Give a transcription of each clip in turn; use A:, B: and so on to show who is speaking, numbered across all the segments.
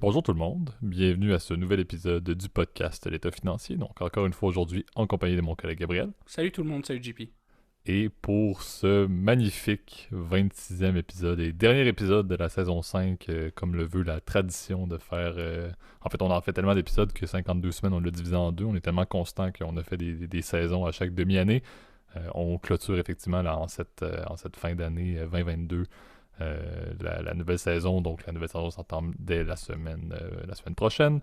A: Bonjour tout le monde, bienvenue à ce nouvel épisode du podcast L'État financier. Donc encore une fois aujourd'hui en compagnie de mon collègue Gabriel.
B: Salut tout le monde, salut JP.
A: Et pour ce magnifique 26e épisode et dernier épisode de la saison 5, comme le veut la tradition de faire... En fait, on en fait tellement d'épisodes que 52 semaines, on l'a divisé en deux. On est tellement constant qu'on a fait des saisons à chaque demi-année. On clôture effectivement là, en cette fin d'année 2022 la nouvelle saison. Donc la nouvelle saison s'entame dès la semaine prochaine.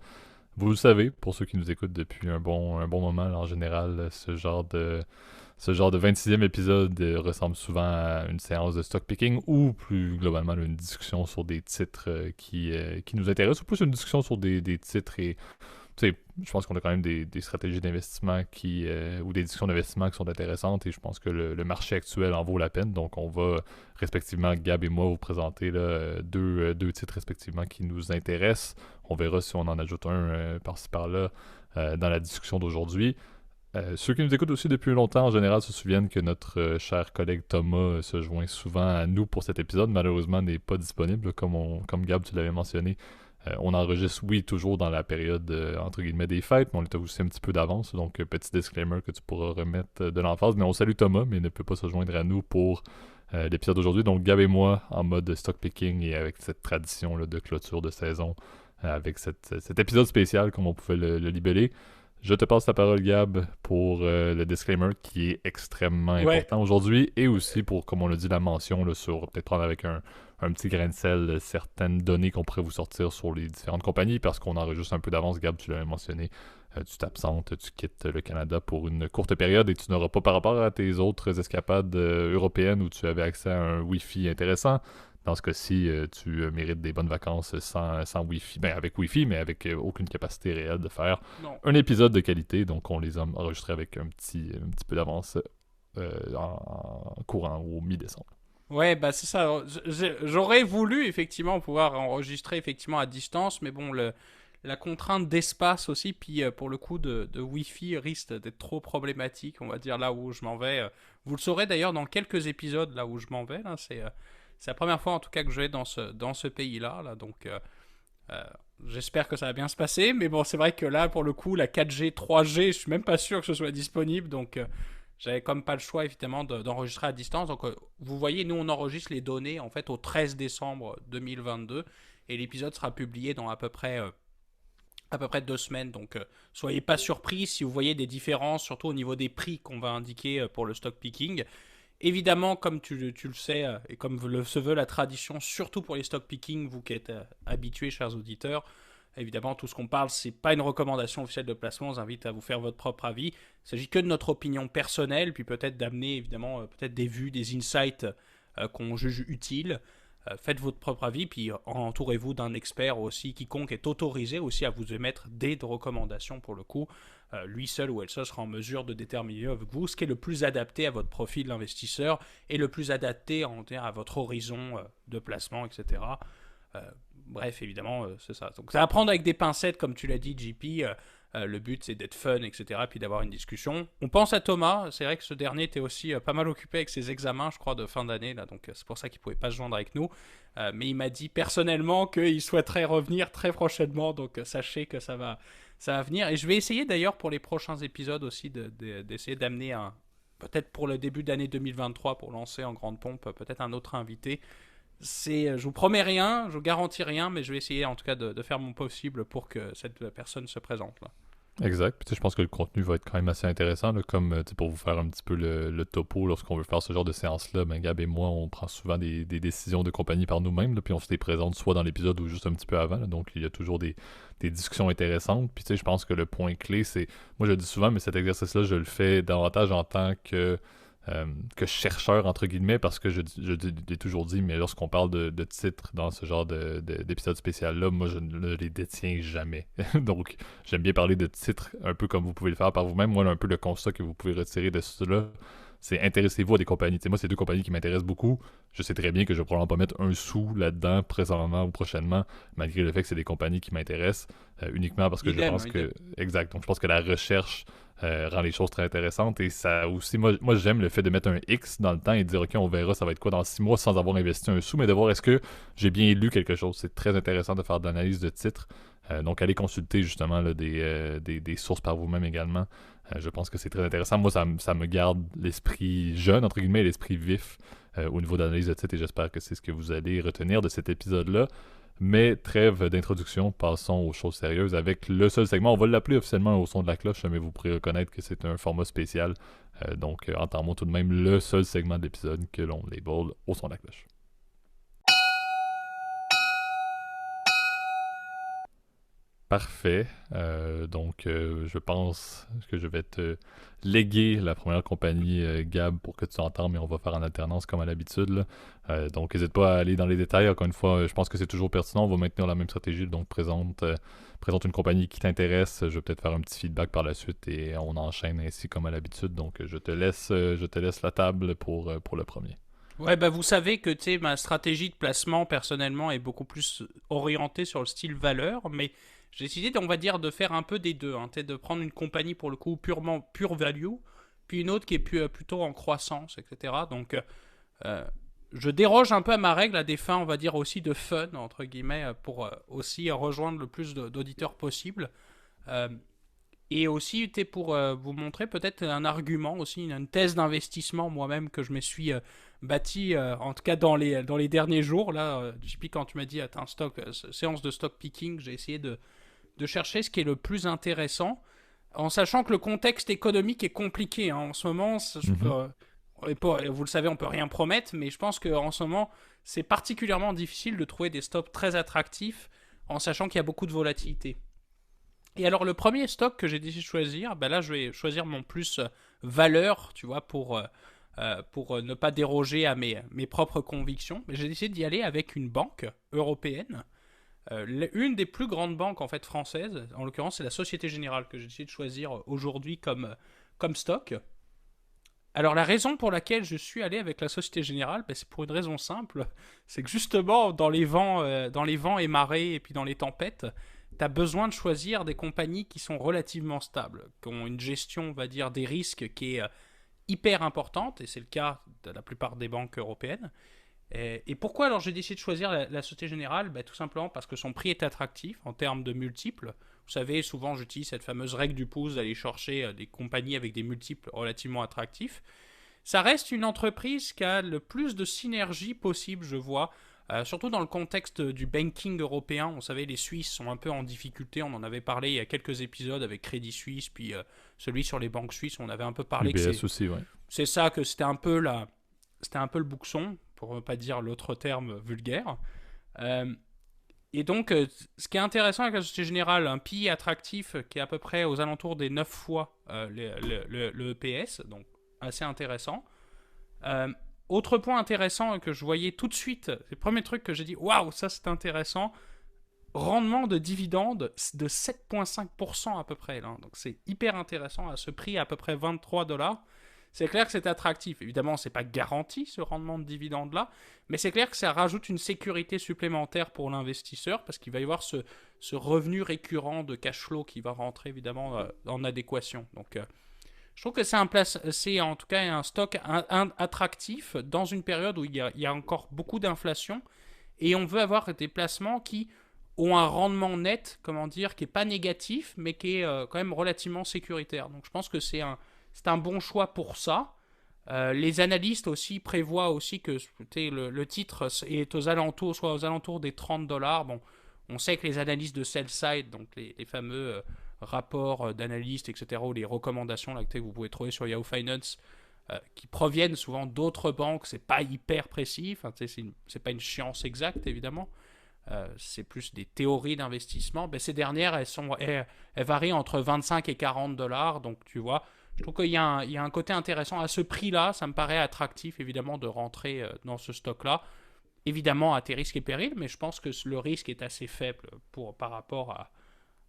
A: Vous le savez, pour ceux qui nous écoutent depuis un bon moment, là, en général, ce genre de 26e épisode ressemble souvent à une séance de stock picking ou plus globalement là, une discussion sur des titres qui nous intéressent ou plus une discussion sur des titres et tu sais, je pense qu'on a quand même des stratégies d'investissement ou des discussions d'investissement qui sont intéressantes et je pense que le marché actuel en vaut la peine. Donc, on va respectivement, Gab et moi, vous présenter là, deux titres respectivement qui nous intéressent. On verra si on en ajoute un par-ci par-là dans la discussion d'aujourd'hui. Ceux qui nous écoutent aussi depuis longtemps, en général, se souviennent que notre cher collègue Thomas se joint souvent à nous pour cet épisode. Malheureusement, n'est pas disponible, comme Gab, tu l'avais mentionné. On enregistre, oui, toujours dans la période, entre guillemets, des fêtes, mais on est aussi un petit peu d'avance, donc petit disclaimer que tu pourras remettre de l'emphase. Mais on salue Thomas, mais il ne peut pas se joindre à nous pour l'épisode d'aujourd'hui. Donc Gab et moi, en mode stock picking et avec cette tradition là, de clôture de saison, avec cet épisode spécial, comme on pouvait le libeller. Je te passe la parole, Gab, pour le disclaimer qui est extrêmement
B: Ouais,
A: important aujourd'hui et aussi pour, comme on l'a dit, la mention là, sur peut-être prendre avec un petit grain de sel certaines données qu'on pourrait vous sortir sur les différentes compagnies parce qu'on enregistre un peu d'avance. Gab, tu l'avais mentionné, tu t'absentes, tu quittes le Canada pour une courte période et tu n'auras pas par rapport à tes autres escapades européennes où tu avais accès à un Wi-Fi intéressant. Dans ce cas-ci, tu mérites des bonnes vacances sans Wi-Fi. Ben, avec Wi-Fi, mais avec aucune capacité réelle de faire
B: non.
A: un épisode de qualité. Donc, on les a enregistrés avec un petit peu d'avance en courant au mi-décembre.
B: Ouais, bah c'est ça. J'aurais voulu effectivement pouvoir enregistrer effectivement à distance, mais bon, la contrainte d'espace aussi, puis pour le coup de Wi-Fi risque d'être trop problématique, on va dire là où je m'en vais. Vous le saurez d'ailleurs dans quelques épisodes là où je m'en vais. Là, c'est la première fois en tout cas que je vais dans ce pays-là. Là, donc euh, j'espère que ça va bien se passer. Mais bon, c'est vrai que là pour le coup, la 4G, 3G, je suis même pas sûr que ce soit disponible. Donc j'avais comme pas le choix évidemment d'enregistrer à distance. Donc vous voyez, nous on enregistre les données en fait au 13 décembre 2022 et l'épisode sera publié dans à peu près 2 semaines. Donc soyez pas surpris si vous voyez des différences, surtout au niveau des prix qu'on va indiquer pour le stock picking. Évidemment, comme tu le sais, et comme se veut la tradition, surtout pour les stock picking, vous qui êtes habitués, chers auditeurs, évidemment, tout ce qu'on parle, c'est pas une recommandation officielle de placement. On vous invite à vous faire votre propre avis. Il s'agit que de notre opinion personnelle, puis peut-être d'amener, évidemment, peut-être des vues, des insights qu'on juge utiles. Faites votre propre avis, puis entourez-vous d'un expert aussi, quiconque est autorisé aussi à vous émettre des recommandations pour le coup. Lui seul ou elle seule sera en mesure de déterminer avec vous ce qui est le plus adapté à votre profil d'investisseur et le plus adapté à votre horizon de placement, etc. Euh, Bref, évidemment, c'est ça. Donc, ça va prendre avec des pincettes, comme tu l'as dit, JP. Le but, c'est d'être fun, etc., puis d'avoir une discussion. On pense à Thomas. C'est vrai que ce dernier était aussi pas mal occupé avec ses examens, je crois, de fin d'année. Là, donc, c'est pour ça qu'il ne pouvait pas se joindre avec nous. Mais il m'a dit personnellement qu'il souhaiterait revenir très prochainement. Donc, sachez que ça va venir. Et je vais essayer d'ailleurs pour les prochains épisodes aussi d'essayer d'amener peut-être pour le début d'année 2023, pour lancer en grande pompe, peut-être un autre invité. Je vous promets rien, je vous garantis rien, mais je vais essayer en tout cas de faire mon possible pour que cette personne se présente là.
A: Exact. Puis, tu sais, je pense que le contenu va être quand même assez intéressant, là, comme tu sais, pour vous faire un petit peu le topo lorsqu'on veut faire ce genre de séance-là. Ben, Gab et moi, on prend souvent des décisions de compagnie par nous-mêmes, là, puis on se les présente soit dans l'épisode ou juste un petit peu avant. Là. Donc, il y a toujours des discussions intéressantes. Puis, tu sais, je pense que le point clé, c'est. Moi, je le dis souvent, mais cet exercice-là, je le fais davantage en tant que chercheur, entre guillemets, parce que je l'ai toujours dit, mais lorsqu'on parle de titres dans ce genre d'épisode spécial-là, moi, je ne les détiens jamais. Donc, j'aime bien parler de titres un peu comme vous pouvez le faire par vous-même. Moi, un peu le constat que vous pouvez retirer de cela, c'est intéressez-vous à des compagnies. T'sais, moi, c'est deux compagnies qui m'intéressent beaucoup. Je sais très bien que je vais probablement pas mettre un sou là-dedans présentement ou prochainement, malgré le fait que c'est des compagnies qui m'intéressent, uniquement parce que je
B: Idem,
A: pense
B: idem.
A: que... Exact. Donc, je pense que la recherche rend les choses très intéressantes. Et ça aussi, moi j'aime le fait de mettre un X dans le temps et de dire, OK, on verra ça va être quoi dans 6 mois sans avoir investi un sou, mais de voir est-ce que j'ai bien lu quelque chose. C'est très intéressant de faire de l'analyse de titres. Donc, allez consulter justement là, des sources par vous-même également. Je pense que c'est très intéressant. Moi, ça me garde l'esprit jeune, entre guillemets, et l'esprit vif au niveau d'analyse de titres, et j'espère que c'est ce que vous allez retenir de cet épisode-là. Mais trêve d'introduction, passons aux choses sérieuses avec le seul segment. On va l'appeler officiellement au son de la cloche, mais vous pourrez reconnaître que c'est un format spécial. Donc, entendons tout de même le seul segment de l'épisode que l'on label au son de la cloche. Parfait. Donc, je pense que je vais te léguer la première compagnie, Gab, pour que tu entendes, mais on va faire en alternance comme à l'habitude, là. Donc, n'hésite pas à aller dans les détails. Encore une fois, je pense que c'est toujours pertinent. On va maintenir la même stratégie. Donc, présente une compagnie qui t'intéresse. Je vais peut-être faire un petit feedback par la suite et on enchaîne ainsi comme à l'habitude. Donc, je te laisse la table pour le premier.
B: Ouais, bah vous savez que ma stratégie de placement personnellement est beaucoup plus orientée sur le style valeur, mais j'ai décidé, on va dire, de faire un peu des deux, hein, de prendre une compagnie pour le coup purement pure value, puis une autre qui est plutôt en croissance, etc. Donc je déroge un peu à ma règle à des fins, on va dire aussi de fun entre guillemets, pour aussi rejoindre le plus d'auditeurs possible. Euh, et aussi, pour vous montrer peut-être un argument aussi, une thèse d'investissement moi-même que je me suis bâti, en tout cas dans les derniers jours. Là, JP, quand tu m'as dit, attends, séance de stock picking, j'ai essayé de chercher ce qui est le plus intéressant, en sachant que le contexte économique est compliqué. Hein. En ce moment, vous le savez, on peut rien promettre, mais je pense qu'en ce moment, c'est particulièrement difficile de trouver des stocks très attractifs, en sachant qu'il y a beaucoup de volatilité. Et alors le premier stock que j'ai décidé de choisir, ben là je vais choisir mon plus valeur, tu vois, pour ne pas déroger à mes propres convictions. Mais j'ai décidé d'y aller avec une banque européenne, une des plus grandes banques en fait françaises. En l'occurrence, c'est la Société Générale que j'ai décidé de choisir aujourd'hui comme stock. Alors la raison pour laquelle je suis allé avec la Société Générale, ben, c'est pour une raison simple, c'est que justement dans les vents et marées et puis dans les tempêtes, tu as besoin de choisir des compagnies qui sont relativement stables, qui ont une gestion, on va dire, des risques qui est hyper importante, et c'est le cas de la plupart des banques européennes. Et pourquoi alors j'ai décidé de choisir la Société Générale? Ben, tout simplement parce que son prix est attractif en termes de multiples. Vous savez, souvent j'utilise cette fameuse règle du pouce d'aller chercher des compagnies avec des multiples relativement attractifs. Ça reste une entreprise qui a le plus de synergie possible, je vois, surtout dans le contexte du banking européen. On savait, les Suisses sont un peu en difficulté. On en avait parlé il y a quelques épisodes avec Crédit Suisse, puis celui sur les banques suisses. On avait un peu parlé
A: UBS aussi, ouais.
B: C'est ça, que c'était un peu le bouxon, pour ne pas dire l'autre terme vulgaire. Et donc, ce qui est intéressant avec la Société Générale, un PI attractif qui est à peu près aux alentours des 9 fois le EPS, donc assez intéressant. Autre point intéressant que je voyais tout de suite, c'est le premier truc que j'ai dit, waouh, ça c'est intéressant, rendement de dividende de 7,5% à peu près. Là. Donc c'est hyper intéressant à ce prix à peu près 23$. C'est clair que c'est attractif. Évidemment, c'est pas garanti ce rendement de dividende là, mais c'est clair que ça rajoute une sécurité supplémentaire pour l'investisseur parce qu'il va y avoir ce revenu récurrent de cash flow qui va rentrer évidemment en adéquation. Donc je trouve que c'est en tout cas un stock attractif dans une période où il y a encore beaucoup d'inflation et on veut avoir des placements qui ont un rendement net, comment dire, qui n'est pas négatif, mais qui est quand même relativement sécuritaire. Donc je pense que c'est un bon choix pour ça. Les analystes aussi prévoient aussi que le titre est soit aux alentours des $30. Bon, on sait que les analystes de sell side, donc les fameux rapports d'analystes, etc., ou les recommandations là, que vous pouvez trouver sur Yahoo Finance, qui proviennent souvent d'autres banques, c'est pas hyper précis, c'est pas une science exacte évidemment, c'est plus des théories d'investissement. Ben, ces dernières, elles varient entre 25 et $40, donc tu vois, je trouve qu'il y a un côté intéressant à ce prix-là. Ça me paraît attractif évidemment de rentrer dans ce stock-là, évidemment à tes risques et périls, mais je pense que le risque est assez faible par rapport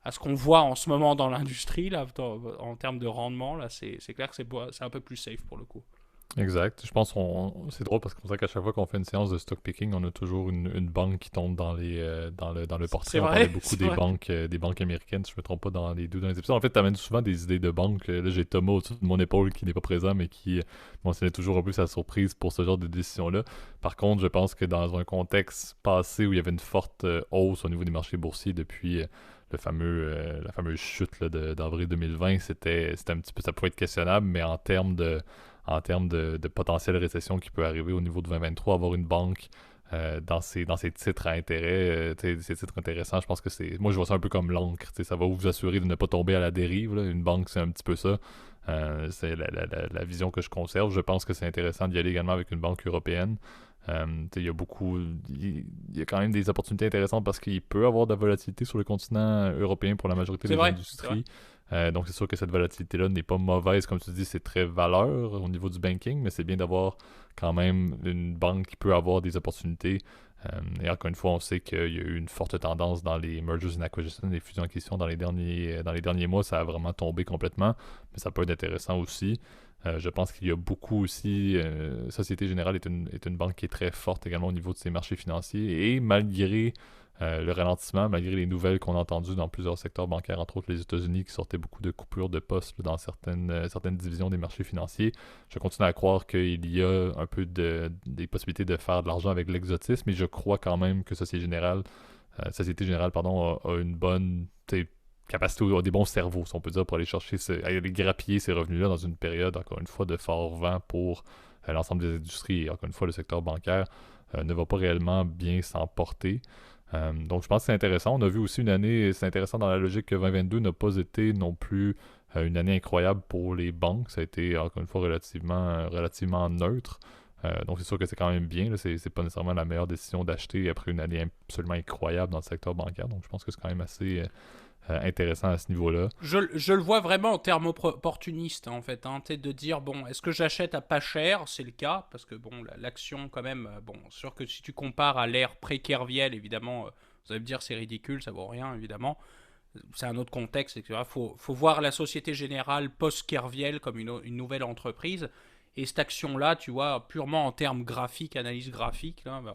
B: à ce qu'on voit en ce moment dans l'industrie, là, en termes de rendement. Là, c'est clair que c'est un peu plus safe pour le coup.
A: Exact. Je pense c'est drôle parce qu'on sait qu'à chaque fois qu'on fait une séance de stock picking, on a toujours une banque qui tombe dans le portrait.
B: C'est
A: On parlait
B: vrai,
A: beaucoup
B: c'est vrai.
A: des banques américaines, si je me trompe pas, dans les deux derniers épisodes. En fait, tu amènes souvent des idées de banque. Là, j'ai Thomas au-dessus de mon épaule qui n'est pas présent, mais qui mentionnait toujours un peu sa surprise pour ce genre de décision-là. Par contre, je pense que dans un contexte passé où il y avait une forte hausse au niveau des marchés boursiers depuis la fameuse chute là, d'avril 2020, c'était un petit peu, ça pouvait être questionnable, mais en termes de potentielle récession qui peut arriver au niveau de 2023, avoir une banque dans ces titres à intérêt, ces titres intéressants, je pense que moi je vois ça un peu comme l'encre, ça va vous assurer de ne pas tomber à la dérive, là. Une banque, c'est un petit peu ça. C'est la vision que je conserve. Je pense que c'est intéressant d'y aller également avec une banque européenne. Il y a quand même des opportunités intéressantes parce qu'il peut y avoir de la volatilité sur le continent européen pour la majorité
B: C'est
A: des
B: vrai, c'est vrai.
A: industries. Donc c'est sûr que cette volatilité-là n'est pas mauvaise, comme tu dis, c'est très valeur au niveau du banking, mais c'est bien d'avoir quand même une banque qui peut avoir des opportunités. Et encore une fois, on sait qu'il y a eu une forte tendance dans les mergers and acquisitions, les fusions-acquisitions dans les derniers mois, ça a vraiment tombé complètement, mais ça peut être intéressant aussi. Je pense qu'il y a beaucoup aussi. Société Générale est une banque qui est très forte également au niveau de ses marchés financiers. Et malgré le ralentissement, malgré les nouvelles qu'on a entendues dans plusieurs secteurs bancaires, entre autres les États-Unis, qui sortaient beaucoup de coupures de postes là, dans certaines divisions des marchés financiers, je continue à croire qu'il y a un peu des possibilités de faire de l'argent avec l'exotisme. Et je crois quand même que Société Générale pardon, a une bonne capacité, des bons cerveaux, si on peut dire, pour aller grappiller ces revenus-là dans une période, encore une fois, de fort vent pour l'ensemble des industries. Et encore une fois, le secteur bancaire ne va pas réellement bien s'en porter. Donc, je pense que c'est intéressant. On a vu aussi une année, c'est intéressant dans la logique que 2022 n'a pas été non plus une année incroyable pour les banques. Ça a été, encore une fois, relativement neutre. Donc, c'est sûr que c'est quand même bien. Là. C'est pas nécessairement la meilleure décision d'acheter après une année absolument incroyable dans le secteur bancaire. Donc, je pense que c'est quand même assez intéressant à ce niveau-là.
B: Je le vois vraiment en termes opportunistes, en fait. Hein, de dire, bon, est-ce que j'achète à pas cher? C'est le cas, parce que, bon, l'action, quand même, bon, sûr que si tu compares à l'ère pré-Kerviel, évidemment, vous allez me dire, c'est ridicule, ça vaut rien, évidemment. C'est un autre contexte, etc. Faut voir la Société Générale post-Kerviel comme une nouvelle entreprise. Et cette action-là, tu vois, purement en termes graphiques, analyse graphique, là, ben,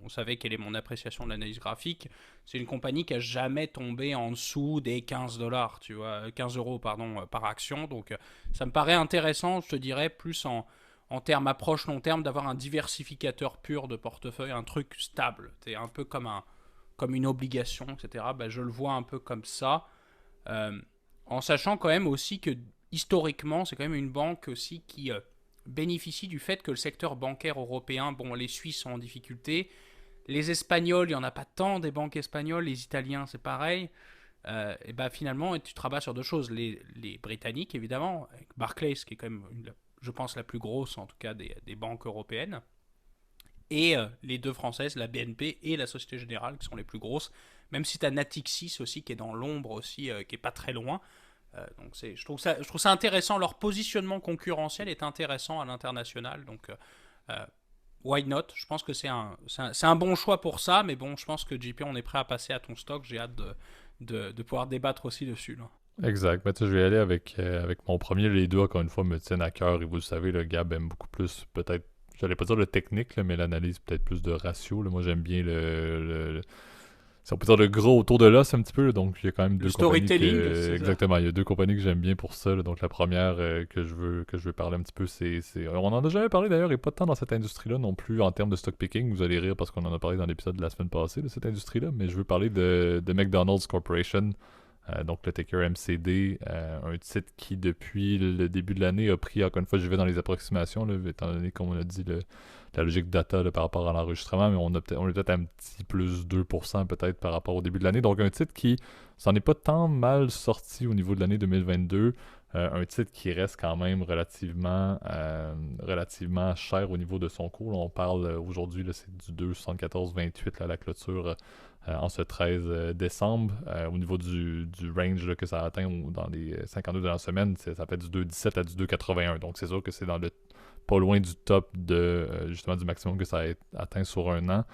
B: on savait quelle est mon appréciation de l'analyse graphique. C'est une compagnie qui a jamais tombé en dessous des 15 dollars, tu vois, 15 euros pardon, par action. Donc ça me paraît intéressant, je te dirais, plus en termes approche long terme, d'avoir un diversificateur pur de portefeuille, un truc stable. C'est un peu comme une obligation, etc. Ben, je le vois un peu comme ça. Euh, En sachant quand même aussi que historiquement, c'est quand même une banque aussi qui bénéficie du fait que le secteur bancaire européen, bon, les Suisses sont en difficulté, les Espagnols, il n'y en a pas tant des banques espagnoles, les Italiens, c'est pareil. Et ben finalement, tu travailles sur deux choses. Les Britanniques, évidemment, avec Barclays, qui est quand même, je pense, la plus grosse, en tout cas, des banques européennes. Et les deux françaises, la BNP et la Société Générale, qui sont les plus grosses. Même si tu as Natixis aussi, qui est dans l'ombre aussi, qui est pas très loin. Donc je trouve ça intéressant. Leur positionnement concurrentiel est intéressant à l'international. Donc why not? Je pense que c'est un bon choix pour ça. Mais bon, je pense que JP, on est prêt à passer à ton stock. J'ai hâte de pouvoir débattre aussi dessus. Là.
A: Exact. Ben, tu sais, je vais aller avec mon premier. Les deux, encore une fois, me tiennent à cœur. Et vous le savez, le Gab aime beaucoup plus, peut-être, j'allais pas dire le technique, là, mais l'analyse, peut-être plus de ratio. Là. Moi, j'aime bien si on peut dire le gros autour de l'os un petit peu. Là. Donc, il y a quand même
B: Le
A: deux compagnies
B: storytelling, c'est ça.
A: exactement, il y a deux compagnies que j'aime bien pour ça. Là. Donc, la première que je veux parler un petit peu, on en a jamais parlé d'ailleurs, et pas tant dans cette industrie-là non plus en termes de stock picking. Vous allez rire parce qu'on en a parlé dans l'épisode de la semaine passée de cette industrie-là, mais je veux parler de McDonald's Corporation. Donc le ticker MCD, un titre qui depuis le début de l'année a pris, encore une fois je vais dans les approximations, là, étant donné qu'on a dit la logique data là, par rapport à l'enregistrement, mais on est peut-être un petit plus 2% peut-être par rapport au début de l'année. Donc un titre qui s'en est pas tant mal sorti au niveau de l'année 2022. Un titre qui reste quand même relativement cher au niveau de son cours. Là, on parle aujourd'hui, là, c'est du 2,7428 là, à la clôture en ce 13 décembre. Au niveau du range là, que ça atteint dans les 52 dernières semaines, ça fait du 2,17 à du 2,81. Donc c'est sûr que c'est pas loin du top justement du maximum que ça a atteint sur un an.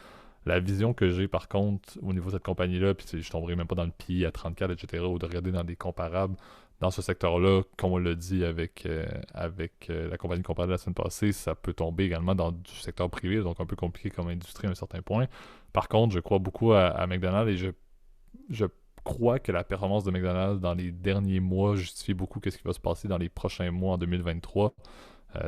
A: La vision que j'ai par contre au niveau de cette compagnie-là, puis je tomberai même pas dans le PI à 34, etc., ou de regarder dans des comparables, dans ce secteur-là, comme on l'a dit avec la compagnie qu'on parlait la semaine passée, ça peut tomber également dans du secteur privé, donc un peu compliqué comme industrie à un certain point. Par contre, je crois beaucoup à McDonald's et je crois que la performance de McDonald's dans les derniers mois justifie beaucoup ce qui va se passer dans les prochains mois en 2023.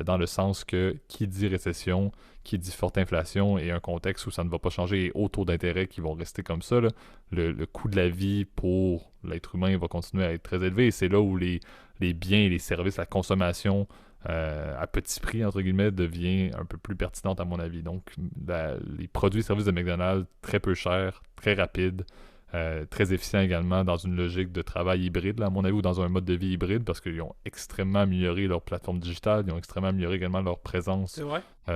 A: Dans le sens que qui dit récession, qui dit forte inflation et un contexte où ça ne va pas changer et hauts taux d'intérêt qui vont rester comme ça, là, le coût de la vie pour l'être humain va continuer à être très élevé et c'est là où les biens et les services, la consommation à petit prix, entre guillemets, devient un peu plus pertinente à mon avis. Donc, les produits et services de McDonald's, très peu chers, très rapides, très efficient également dans une logique de travail hybride, là, à mon avis, ou dans un mode de vie hybride, parce qu'ils ont extrêmement amélioré leur plateforme digitale, ils ont extrêmement amélioré également leur présence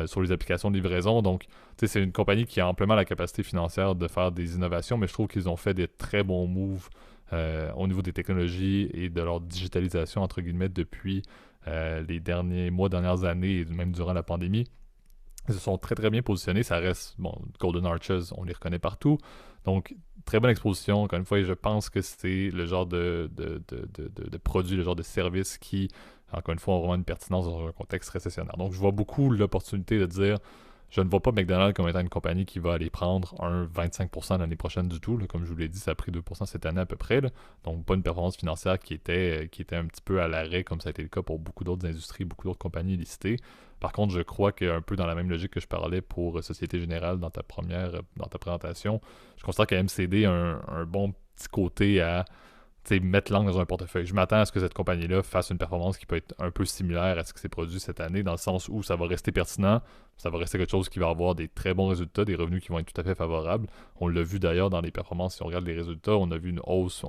A: sur les applications de livraison. Donc, c'est une compagnie qui a amplement la capacité financière de faire des innovations, mais je trouve qu'ils ont fait des très bons moves au niveau des technologies et de leur digitalisation, entre guillemets, depuis les derniers mois, dernières années, et même durant la pandémie. Ils se sont très très bien positionnés. Ça reste, bon, Golden Arches, on les reconnaît partout. Donc, très bonne exposition. Encore une fois, je pense que c'est le genre de produit, le genre de service qui, encore une fois, ont vraiment une pertinence dans un contexte récessionnaire. Donc, je vois beaucoup l'opportunité de dire, je ne vois pas McDonald's comme étant une compagnie qui va aller prendre un 25% l'année prochaine du tout. Là. Comme je vous l'ai dit, ça a pris 2% cette année à peu près. Là. Donc, pas une performance financière qui était un petit peu à l'arrêt, comme ça a été le cas pour beaucoup d'autres industries, beaucoup d'autres compagnies listées. Par contre, je crois qu'un peu dans la même logique que je parlais pour Société Générale dans ta présentation, je considère que MCD a un bon petit côté à mettre l'angle dans un portefeuille. Je m'attends à ce que cette compagnie-là fasse une performance qui peut être un peu similaire à ce qui s'est produit cette année, dans le sens où ça va rester pertinent, ça va rester quelque chose qui va avoir des très bons résultats, des revenus qui vont être tout à fait favorables. On l'a vu d'ailleurs dans les performances, si on regarde les résultats, on a vu une hausse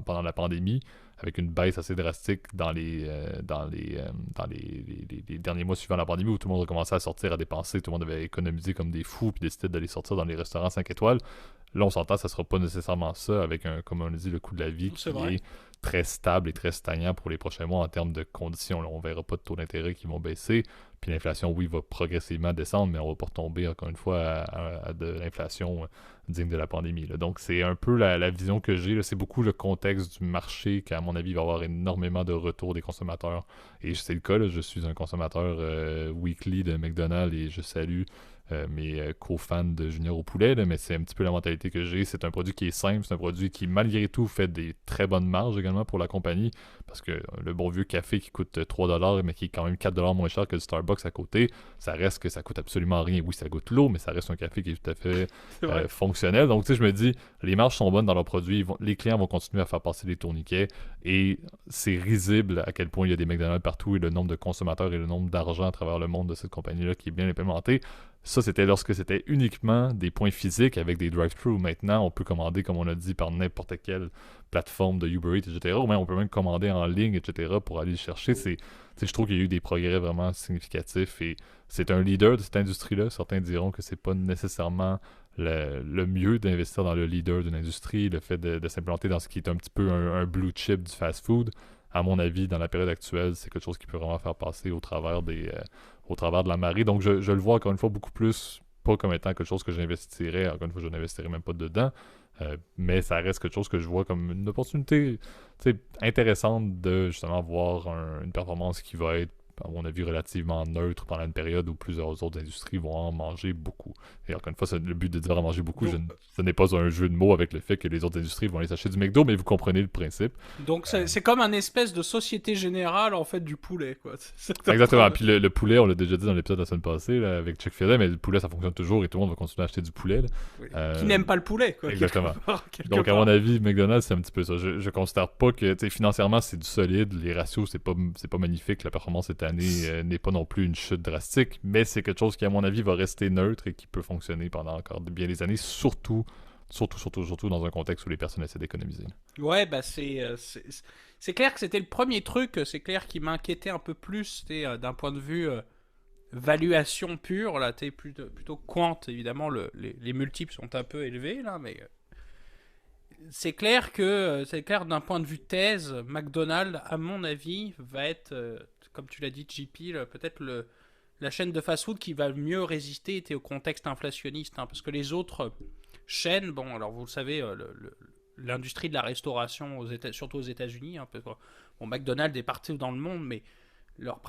A: pendant la pandémie, avec une baisse assez drastique dans les derniers mois suivant la pandémie, où tout le monde a commencé à sortir, à dépenser, tout le monde avait économisé comme des fous, puis décidé d'aller sortir dans les restaurants 5 étoiles. Là, on s'entend, ça ne sera pas nécessairement ça, avec, comme on a dit, le coût de la vie qui est très stable et très stagnant pour les prochains mois en termes de conditions. Là, on ne verra pas de taux d'intérêt qui vont baisser. Puis l'inflation, oui, va progressivement descendre, mais on ne va pas retomber, encore une fois, à de l'inflation digne de la pandémie. Là. Donc, c'est un peu la vision que j'ai. Là. C'est beaucoup le contexte du marché qu'à mon avis, il va y avoir énormément de retours des consommateurs. Et c'est le cas, là, je suis un consommateur weekly de McDonald's et je salue mes co-fans de Junior au poulet, là, mais c'est un petit peu la mentalité que j'ai. C'est un produit qui est simple, c'est un produit qui, malgré tout, fait des très bonnes marges également pour la compagnie, parce que le bon vieux café qui coûte 3$, mais qui est quand même 4$ moins cher que du Starbucks à côté, ça reste que ça coûte absolument rien. Oui, ça goûte l'eau, mais ça reste un café qui est tout à fait fonctionnel. Donc, tu sais, je me dis, les marges sont bonnes dans leurs produits, les clients vont continuer à faire passer des tourniquets, et c'est risible à quel point il y a des McDonald's partout, et le nombre de consommateurs et le nombre d'argent à travers le monde de cette compagnie-là qui est bien implémenté. Ça, c'était lorsque c'était uniquement des points physiques avec des drive-thru. Maintenant, on peut commander, comme on a dit, par n'importe quelle plateforme de Uber Eats, etc. Ou même on peut même commander en ligne, etc. pour aller le chercher. Je trouve qu'il y a eu des progrès vraiment significatifs et c'est un leader de cette industrie-là. Certains diront que c'est pas nécessairement le mieux d'investir dans le leader d'une industrie, le fait de s'implanter dans ce qui est un petit peu un blue chip du fast-food. À mon avis, dans la période actuelle, c'est quelque chose qui peut vraiment faire passer au travers de la marée. Donc, je le vois encore une fois beaucoup plus, pas comme étant quelque chose que j'investirais. Encore une fois, je n'investirais même pas dedans. Mais ça reste quelque chose que je vois comme une opportunité intéressante de justement voir une performance qui va être, à mon avis, relativement neutre pendant une période où plusieurs autres industries vont en manger beaucoup. Et encore une fois, le but de dire en manger beaucoup, ce n'est pas un jeu de mots avec le fait que les autres industries vont aller s'acheter du McDo, mais vous comprenez le principe.
B: Donc c'est comme un espèce de Société Générale, en fait, du poulet, quoi.
A: Exactement. Puis le poulet, on l'a déjà dit dans l'épisode de la semaine passée là, avec Chick-fil-A, mais le poulet, ça fonctionne toujours et tout le monde va continuer à acheter du poulet. Là.
B: Oui. Qui n'aime pas le poulet, quoi.
A: Exactement. Donc, à mon avis, McDonald's, c'est un petit peu ça. Je considère pas que, financièrement, c'est du solide. Les ratios, c'est pas magnifique. La performance cette année n'est pas non plus une chute drastique, mais c'est quelque chose qui, à mon avis, va rester neutre et qui peut fonctionner pendant encore bien des années, surtout dans un contexte où les personnes essaient d'économiser. Ouais,
B: bah c'est clair que c'était le premier truc, c'est clair qui m'inquiétait un peu plus, d'un point de vue valuation pure, là, plutôt quant, évidemment, les multiples sont un peu élevés, là, mais c'est clair d'un point de vue thèse, McDonald's, à mon avis, va être, comme tu l'as dit, JP, peut-être la chaîne de fast-food qui va mieux résister au contexte inflationniste, hein, parce que les autres chaînes, bon, alors vous le savez, l'industrie de la restauration, surtout aux États-Unis. Hein, parce que, bon, McDonald's est partout dans le monde, mais leur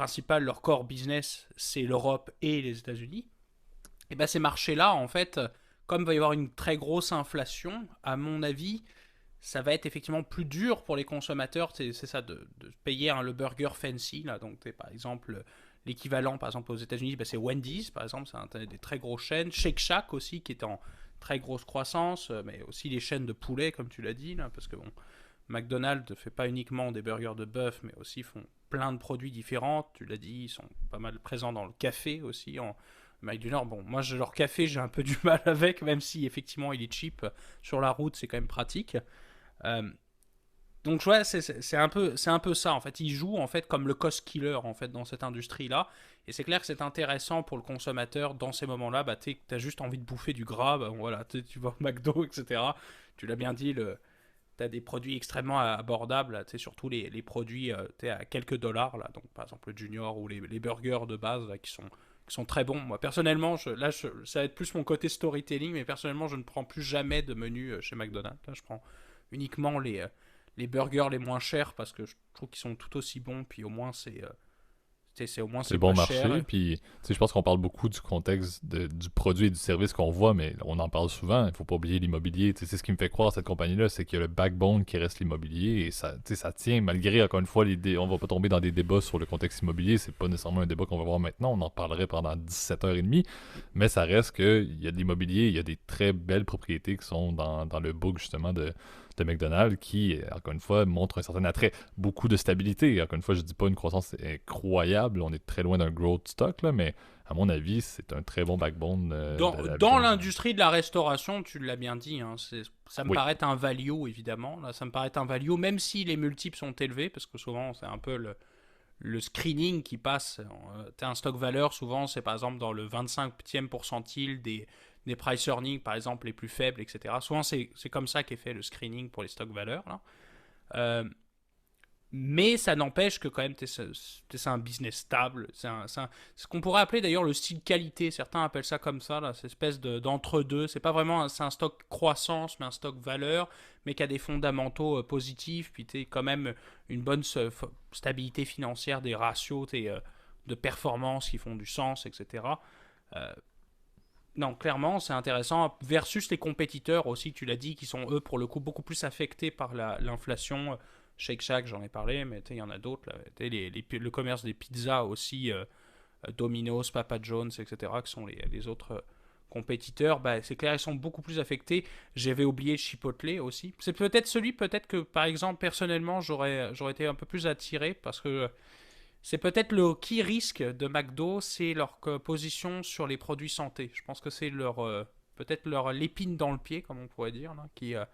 B: core business, c'est l'Europe et les États-Unis. Et ben ces marchés-là, en fait, comme il va y avoir une très grosse inflation, à mon avis, ça va être effectivement plus dur pour les consommateurs, c'est ça, de payer le burger fancy. Là. Donc, par exemple, l'équivalent, par exemple, aux États-Unis, c'est Wendy's, par exemple, c'est des très grosses chaînes. Shake Shack aussi, qui est en très grosse croissance, mais aussi les chaînes de poulet, comme tu l'as dit, là, parce que bon, McDonald's ne fait pas uniquement des burgers de bœuf, mais aussi font plein de produits différents. Tu l'as dit, ils sont pas mal présents dans le café aussi, en Amérique du Nord. Bon, moi, leur café, j'ai un peu du mal avec, même si effectivement il est cheap. Sur la route, c'est quand même pratique. Donc ouais, c'est un peu ça en fait. Ils jouent en fait comme le cost killer en fait dans cette industrie là. Et c'est clair que c'est intéressant pour le consommateur dans ces moments-là. Bah t'as juste envie de bouffer du gras, bah, voilà, tu vas au McDo, etc. Tu l'as bien dit, t'as des produits extrêmement abordables, surtout les produits à quelques dollars là. Donc par exemple le Junior ou les burgers de base là, qui sont très bons. Moi personnellement, ça va être plus mon côté storytelling, mais personnellement je ne prends plus jamais de menu chez McDonald's. Là, je prends uniquement les burgers les moins chers parce que je trouve qu'ils sont tout aussi bons, puis au moins c'est
A: bon
B: pas
A: marché,
B: cher.
A: puis je pense qu'on parle beaucoup du contexte du produit et du service qu'on voit, mais on en parle souvent, il faut pas oublier l'immobilier. C'est ce qui me fait croire à cette compagnie-là, c'est qu'il y a le backbone qui reste l'immobilier, et ça tient, malgré, encore une fois, on va pas tomber dans des débats sur le contexte immobilier, c'est pas nécessairement un débat qu'on va voir maintenant, on en parlerait pendant 17h30, mais ça reste qu'il y a de l'immobilier, il y a des très belles propriétés qui sont dans le book, justement, de McDonald's qui, encore une fois, montre un certain attrait. Beaucoup de stabilité. Encore une fois, je dis pas une croissance incroyable. On est très loin d'un growth stock, là, mais à mon avis, c'est un très bon backbone.
B: Dans l'industrie de la restauration, tu l'as bien dit, hein, ça me
A: Oui.
B: paraît un value, évidemment. Là, ça me paraît un value, même si les multiples sont élevés, parce que souvent, c'est un peu le screening qui passe. Tu as un stock valeur, souvent, c'est par exemple dans le 25e pourcentile des price earnings, par exemple, les plus faibles, etc. Souvent, c'est comme ça qu'est fait le screening pour les stocks valeurs. Là. Mais ça n'empêche que quand même, c'est un business stable. C'est ce qu'on pourrait appeler d'ailleurs le style qualité. Certains appellent ça comme ça, là, cette espèce d'entre-deux. C'est pas vraiment c'est un stock croissance, mais un stock valeur, mais qui a des fondamentaux positifs. Puis tu quand même une bonne stabilité financière, des ratios de performance qui font du sens, etc. Non, clairement, c'est intéressant. Versus les compétiteurs aussi, tu l'as dit, qui sont eux, pour le coup, beaucoup plus affectés par l'inflation. Shake Shack, j'en ai parlé, mais il y en a d'autres. Le commerce des pizzas aussi, Domino's, Papa John's, etc., qui sont les autres compétiteurs. Bah, c'est clair, ils sont beaucoup plus affectés. J'avais oublié Chipotle aussi. C'est peut-être que, par exemple, personnellement, j'aurais été un peu plus attiré parce que c'est peut-être le key risque de McDo, c'est leur position sur les produits santé. Je pense que c'est peut-être leur l'épine dans le pied, comme on pourrait dire, là,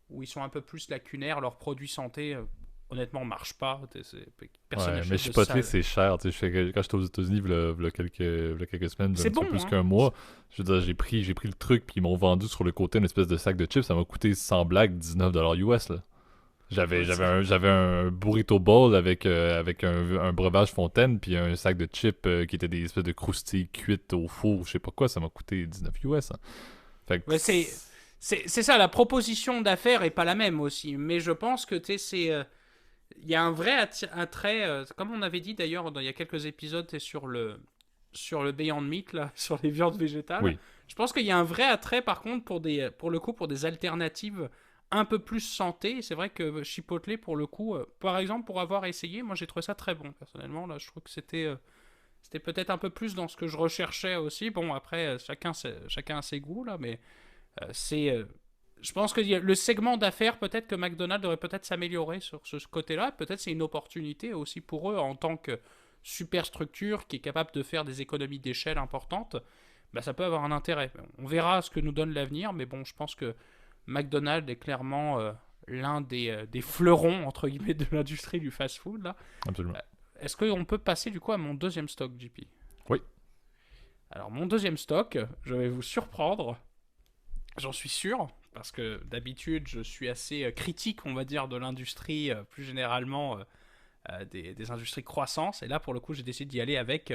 B: où ils sont un peu plus lacunaires. Leurs produits santé, honnêtement, marchent pas. Personne
A: Ouais,
B: n'achète
A: mais
B: de
A: Chipotle,
B: ça.
A: c'est cher. Quand j'étais aux États-Unis, v'là quelques semaines, un
B: C'est
A: petit
B: bon,
A: peu plus
B: hein.
A: qu'un mois, je veux dire, j'ai pris le truc, puis ils m'ont vendu sur le côté une espèce de sac de chips. Ça m'a coûté, sans blague, 19$ US, là. J'avais un burrito bowl avec un breuvage fontaine, puis un sac de chips qui était des espèces de croustilles cuites au four, je sais pas quoi, ça m'a coûté 19 US. Hein. Fait que
B: Ouais, c'est ça, la proposition d'affaires est pas la même aussi. Mais je pense que il y a un vrai attrait, comme on avait dit d'ailleurs il y a quelques épisodes, sur le Beyond Meat, là, sur les viandes végétales.
A: oui.
B: Je pense qu'il y a un vrai attrait par contre pour des alternatives un peu plus santé. C'est vrai que Chipotle, pour le coup, par exemple, pour avoir essayé, moi j'ai trouvé ça très bon personnellement. Là, je trouve que c'était peut-être un peu plus dans ce que je recherchais aussi. Bon, après, chacun a ses goûts, là, mais je pense que le segment d'affaires, peut-être que McDonald's devrait peut-être s'améliorer sur ce côté-là. Peut-être c'est une opportunité aussi pour eux en tant que superstructure qui est capable de faire des économies d'échelle importantes. Bah, ça peut avoir un intérêt. On verra ce que nous donne l'avenir, mais bon, je pense que McDonald's est clairement l'un des fleurons, entre guillemets, de l'industrie du fast-food. Là.
A: Absolument.
B: Est-ce qu'on peut passer du coup à mon deuxième stock, JP?
A: Oui.
B: Alors, mon deuxième stock, je vais vous surprendre. J'en suis sûr, parce que d'habitude, je suis assez critique, on va dire, de l'industrie, plus généralement des industries de croissance. Et là, pour le coup, j'ai décidé d'y aller avec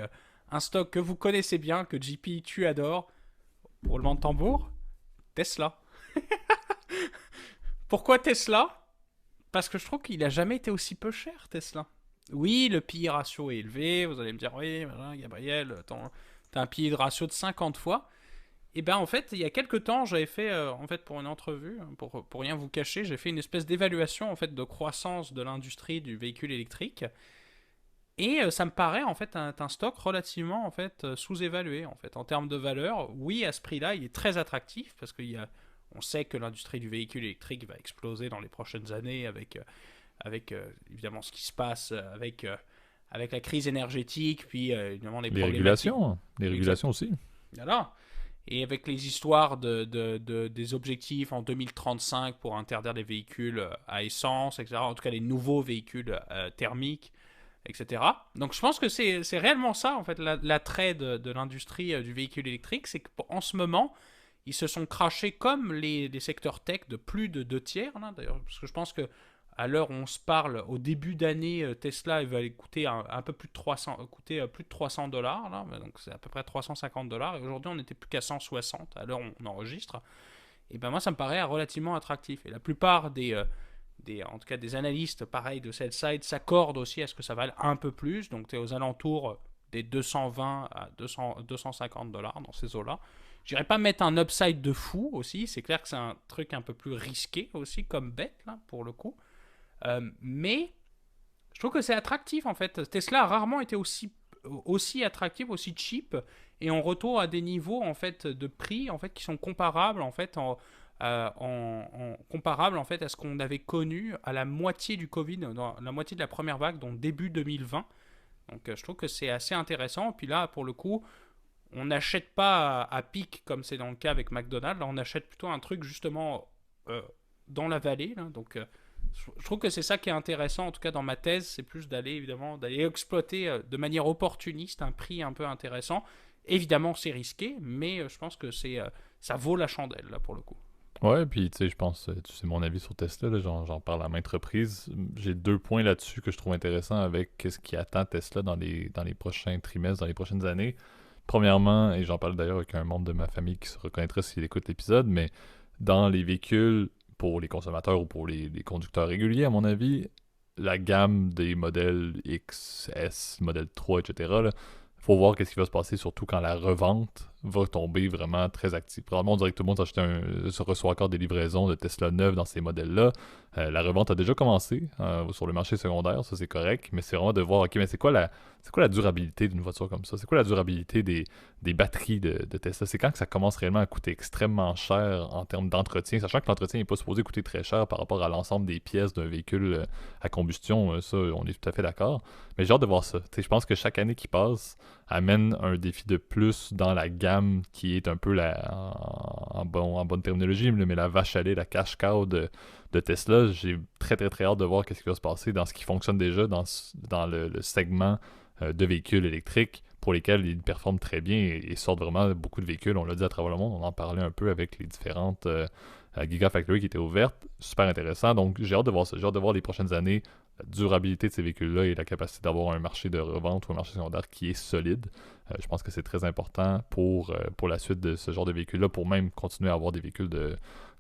B: un stock que vous connaissez bien, que JP, tu adores. Roulement de tambour, Tesla. Pourquoi Tesla? Parce que je trouve qu'il a jamais été aussi peu cher, Tesla. Oui, le PI ratio est élevé. Vous allez me dire, oui, Gabriel, t'as un PI de ratio de 50 fois. Et ben en fait, il y a quelques temps, j'avais fait, en fait, pour une entrevue, pour rien vous cacher, j'ai fait une espèce d'évaluation en fait de croissance de l'industrie du véhicule électrique. Et ça me paraît en fait un stock relativement en fait sous-évalué en fait en termes de valeur. Oui, à ce prix-là, il est très attractif parce on sait que l'industrie du véhicule électrique va exploser dans les prochaines années avec évidemment ce qui se passe avec la crise énergétique, puis évidemment les problématiques.
A: Les régulations aussi.
B: Voilà. Et avec les histoires des objectifs en 2035 pour interdire les véhicules à essence, etc. En tout cas, les nouveaux véhicules thermiques, etc. Donc je pense que c'est réellement ça, en fait, l'attrait de l'industrie du véhicule électrique. C'est qu'en ce moment, ils se sont crachés comme les secteurs tech de plus de 2 tiers, là, d'ailleurs. Parce que je pense que à l'heure où on se parle, au début d'année, Tesla il va coûter un peu plus de 300, coûter plus de $300, là, donc c'est à peu près $350. Et aujourd'hui, on n'était plus qu'à 160 à l'heure où on enregistre. Et ben moi, ça me paraît relativement attractif. Et la plupart en tout cas des analystes, pareil, de sell side, s'accordent aussi à ce que ça vale un peu plus. Donc tu es aux alentours des 220 à 250 $ dans ces eaux-là. Je n'irais pas mettre un upside de fou aussi. C'est clair que c'est un truc un peu plus risqué aussi comme bet, là, pour le coup. Mais je trouve que c'est attractif en fait. Tesla a rarement été aussi attractif, aussi cheap, et on retourne à des niveaux en fait de prix en fait qui sont comparables en fait comparables en fait à ce qu'on avait connu à la moitié du Covid, dans la moitié de la première vague, donc début 2020. Donc je trouve que c'est assez intéressant. Puis là, pour le coup, on n'achète pas à pic comme c'est dans le cas avec McDonald's. Là, on achète plutôt un truc justement dans la vallée. Là. Donc je trouve que c'est ça qui est intéressant, en tout cas dans ma thèse, c'est plus d'aller exploiter de manière opportuniste un prix un peu intéressant. Évidemment, c'est risqué, mais je pense que ça vaut la chandelle, là, pour le coup.
A: Ouais, puis tu sais, je pense, tu sais mon avis sur Tesla, là, j'en parle à maintes reprises. J'ai 2 points là-dessus que je trouve intéressants avec ce qui attend Tesla dans les prochains trimestres, dans les prochaines années. Premièrement, et j'en parle d'ailleurs avec un membre de ma famille qui se reconnaîtra s'il écoute l'épisode, mais dans les véhicules, pour les consommateurs ou pour les conducteurs réguliers, à mon avis, la gamme des modèles X, S, modèle 3, etc., là, faut voir qu'est-ce qui va se passer, surtout quand la revente va tomber vraiment très active. Probablement, on dirait que tout le monde se reçoit encore des livraisons de Tesla 9 dans ces modèles-là. La revente a déjà commencé sur le marché secondaire, ça c'est correct, mais c'est vraiment de voir, ok, mais c'est quoi la durabilité d'une voiture comme ça? C'est quoi la durabilité des batteries de Tesla? C'est quand que ça commence réellement à coûter extrêmement cher en termes d'entretien, sachant que l'entretien n'est pas supposé coûter très cher par rapport à l'ensemble des pièces d'un véhicule à combustion, ça on est tout à fait d'accord. Mais j'ai hâte de voir ça. Je pense que chaque année qui passe amène un défi de plus dans la gamme qui est un peu en bonne terminologie, mais la vache à lait, la cash cow de Tesla. J'ai très très très hâte de voir ce qui va se passer dans ce qui fonctionne déjà dans le segment de véhicules électriques pour lesquels ils performent très bien et sortent vraiment beaucoup de véhicules. On l'a dit à travers le monde, on en parlait un peu avec les différentes Gigafactory qui étaient ouvertes. Super intéressant. Donc j'ai hâte de voir ça. J'ai hâte de voir les prochaines années la durabilité de ces véhicules-là et la capacité d'avoir un marché de revente ou un marché secondaire qui est solide. Je pense que c'est très important pour la suite de ce genre de véhicules-là, pour même continuer à avoir des véhicules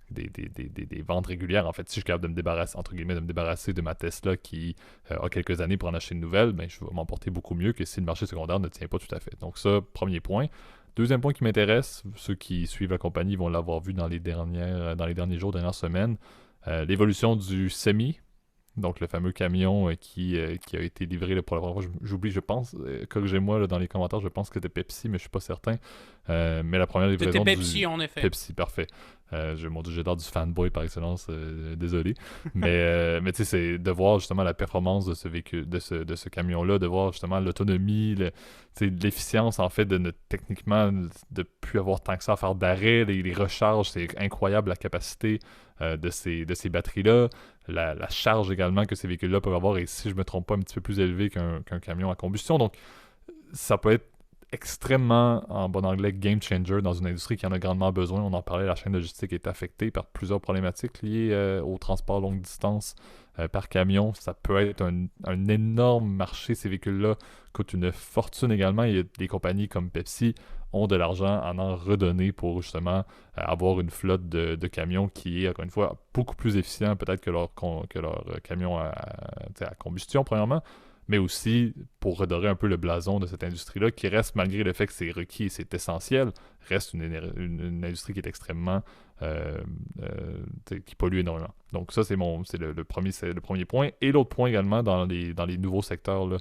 A: des ventes régulières. En fait, si je suis capable de me débarrasser, entre guillemets, de me débarrasser de ma Tesla qui a quelques années pour en acheter une nouvelle, ben, je vais m'en porter beaucoup mieux que si le marché secondaire ne tient pas tout à fait. Donc ça, premier point. Deuxième point qui m'intéresse, ceux qui suivent la compagnie vont l'avoir vu dans les derniers jours, dernières semaines, l'évolution du Semi. Donc, le fameux camion qui a été livré là, pour la première fois. J'oublie, je pense, corrigez-moi là, dans les commentaires, je pense que c'était Pepsi, mais je suis pas certain. Mais la première livraison
B: c'était Pepsi, en effet.
A: Pepsi, parfait. Mon Dieu, j'ai l'air du fanboy par excellence, désolé. Mais tu sais, c'est de voir justement la performance de ce véhicule, de ce camion-là, de voir justement l'autonomie, l'efficience en fait techniquement de plus avoir tant que ça à faire d'arrêt, les recharges, c'est incroyable la capacité de ces batteries-là. La charge également que ces véhicules-là peuvent avoir est, si je me trompe pas, un petit peu plus élevée qu'un camion à combustion. Donc, ça peut être extrêmement, en bon anglais, game changer dans une industrie qui en a grandement besoin. On en parlait, la chaîne logistique est affectée par plusieurs problématiques liées au transport longue distance par camion. Ça peut être un énorme marché. Ces véhicules-là coûtent une fortune également. Il y a des compagnies comme Pepsi ont de l'argent à en redonner pour justement avoir une flotte de camions qui est, encore une fois, beaucoup plus efficient peut-être que leur camion à combustion, premièrement, mais aussi pour redorer un peu le blason de cette industrie-là, qui reste, malgré le fait que c'est requis et c'est essentiel, reste une industrie qui est extrêmement... qui pollue énormément. Donc ça, c'est le premier point. Et l'autre point également, dans les nouveaux secteurs là,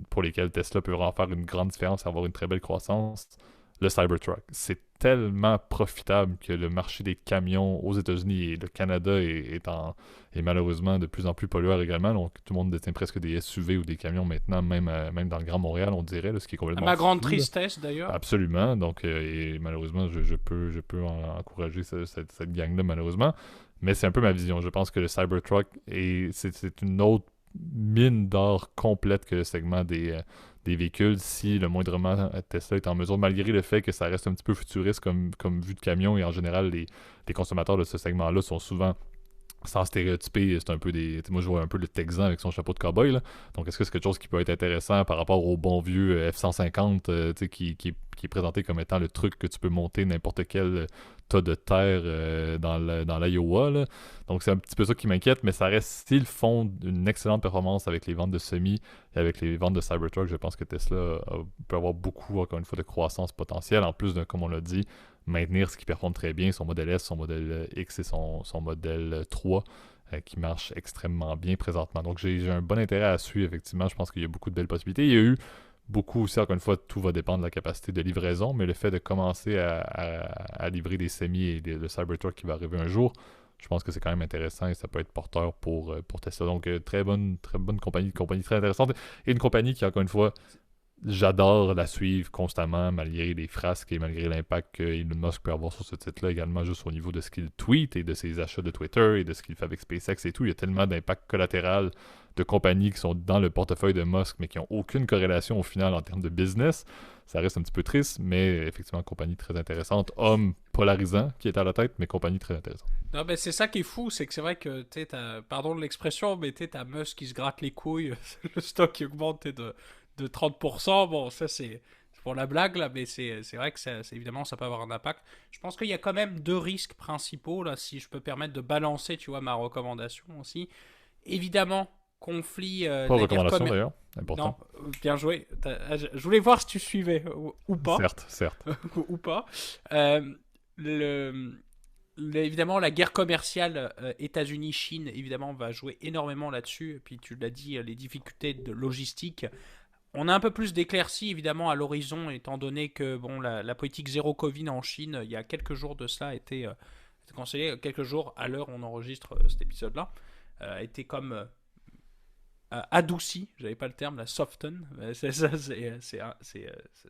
A: pour lesquels Tesla peut vraiment faire une grande différence et avoir une très belle croissance, le Cybertruck. C'est tellement profitable que le marché des camions aux États-Unis et le Canada est malheureusement de plus en plus pollueur également. Donc tout le monde détient presque des SUV ou des camions maintenant, même dans le Grand Montréal, on dirait, là, ce qui est
B: À
A: complètement
B: ma grande
A: fou, là.
B: tristesse d'ailleurs.
A: Absolument. Donc, et malheureusement, je peux encourager cette gang-là, malheureusement. Mais c'est un peu ma vision. Je pense que le Cybertruck c'est une autre mine d'or complète que le segment des véhicules. Si le moindrement Tesla est en mesure, malgré le fait que ça reste un petit peu futuriste comme vue de camion, et en général, les consommateurs de ce segment-là sont souvent sans stéréotyper, c'est un peu moi, je vois un peu le Texan avec son chapeau de cow-boy, là. Donc, est-ce que c'est quelque chose qui peut être intéressant par rapport au bon vieux F-150, qui est présenté comme étant le truc que tu peux monter n'importe quel tas de terre dans l'Iowa, là. Donc, c'est un petit peu ça qui m'inquiète, mais ça reste, s'ils font une excellente performance avec les ventes de semi et avec les ventes de Cybertruck, je pense que Tesla peut avoir beaucoup, encore une fois, de croissance potentielle, en plus de, comme on l'a dit, maintenir ce qui performe très bien, son modèle S, son modèle X et son modèle 3 qui marchent extrêmement bien présentement. Donc j'ai un bon intérêt à suivre, effectivement. Je pense qu'il y a beaucoup de belles possibilités. Il y a eu beaucoup aussi, encore une fois, tout va dépendre de la capacité de livraison, mais le fait de commencer à livrer des semis et le Cybertruck qui va arriver un jour, je pense que c'est quand même intéressant et ça peut être porteur pour Tesla. Donc très bonne compagnie très intéressante. Et une compagnie qui, encore une fois, j'adore la suivre constamment, malgré les frasques et malgré l'impact que Elon Musk peut avoir sur ce titre-là, également juste au niveau de ce qu'il tweet et de ses achats de Twitter et de ce qu'il fait avec SpaceX et tout. Il y a tellement d'impact collatéral de compagnies qui sont dans le portefeuille de Musk, mais qui n'ont aucune corrélation au final en termes de business. Ça reste un petit peu triste, mais effectivement, compagnie très intéressante. Homme polarisant qui est à la tête, mais compagnie très intéressante.
B: Non, mais c'est ça qui est fou, c'est que c'est vrai que, pardon de l'expression, mais t'as Musk qui se gratte les couilles, le stock qui augmente de 30%. Bon, ça c'est pour la blague là, mais c'est vrai que évidemment ça peut avoir un impact. Je pense qu'il y a quand même deux risques principaux là, si je peux permettre de balancer, tu vois, ma recommandation aussi. Évidemment, conflit
A: Pas de
B: la guerre
A: recommandation
B: commerciale.
A: d'ailleurs,
B: Non,
A: important.
B: bien joué. Je voulais voir si tu suivais ou pas.
A: Certes.
B: Ou pas. Le, évidemment, la guerre commerciale États-Unis-Chine, évidemment, va jouer énormément là-dessus. Et puis, tu l'as dit, les difficultés de logistique. On a un peu plus d'éclaircies, évidemment, à l'horizon, étant donné que bon, la politique zéro Covid en Chine, il y a quelques jours de cela, a été conseillée, quelques jours à l'heure où on enregistre cet épisode-là, a été comme adoucie, j'avais pas le terme, la soften.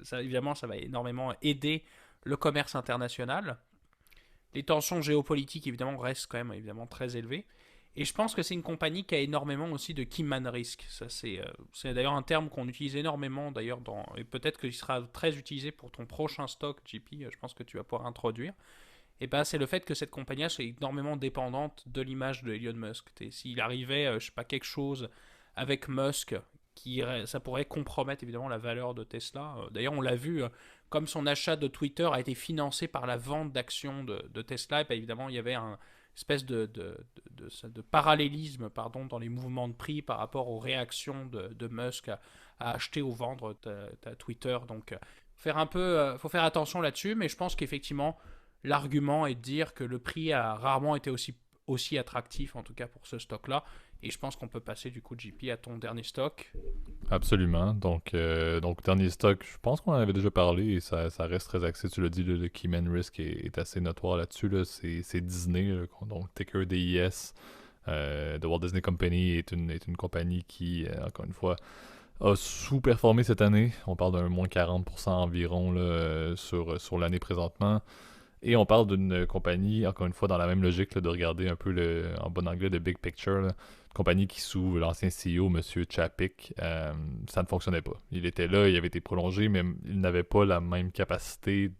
B: Ça, évidemment, ça va énormément aider le commerce international. Les tensions géopolitiques, évidemment, restent quand même évidemment très élevées. Et je pense que c'est une compagnie qui a énormément aussi de key man risk. Ça, c'est d'ailleurs un terme qu'on utilise énormément, d'ailleurs, et peut-être qu'il sera très utilisé pour ton prochain stock, JP, je pense que tu vas pouvoir introduire. Et ben, c'est le fait que cette compagnie soit énormément dépendante de l'image de Elon Musk. S'il arrivait, je sais pas, quelque chose avec Musk, ça pourrait compromettre évidemment la valeur de Tesla. D'ailleurs, on l'a vu, comme son achat de Twitter a été financé par la vente d'actions de Tesla, et bien évidemment, il y avait un espèce de parallélisme dans les mouvements de prix par rapport aux réactions de Musk à acheter ou vendre Twitter. Donc, faut faire attention là-dessus, mais je pense qu'effectivement, l'argument est de dire que le prix a rarement été aussi attractif, en tout cas pour ce stock-là. Et je pense qu'on peut passer du coup, JP, à ton dernier stock.
A: Absolument. Donc dernier stock, je pense qu'on en avait déjà parlé et ça reste très axé. Tu l'as dit, le Keyman Risk est assez notoire là-dessus. Là. C'est Disney, là, donc ticker DIS. The Walt Disney Company est une compagnie qui, encore une fois, a sous-performé cette année. On parle d'un moins 40% environ là, sur l'année présentement. Et on parle d'une compagnie, encore une fois, dans la même logique là, de regarder un peu en bon anglais, le big picture. Là. Compagnie qui, sous l'ancien CEO, M. Chapek, ça ne fonctionnait pas. Il était là, il avait été prolongé, mais il n'avait pas la même capacité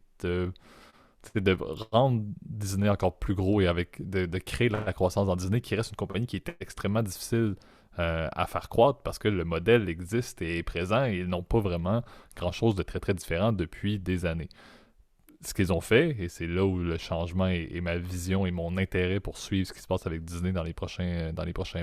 A: c'est de rendre Disney encore plus gros et de créer la croissance dans Disney, qui reste une compagnie qui est extrêmement difficile à faire croître parce que le modèle existe et est présent et ils n'ont pas vraiment grand-chose de très très différent depuis des années. Ce qu'ils ont fait, et c'est là où le changement et ma vision et mon intérêt pour suivre ce qui se passe avec Disney dans les prochains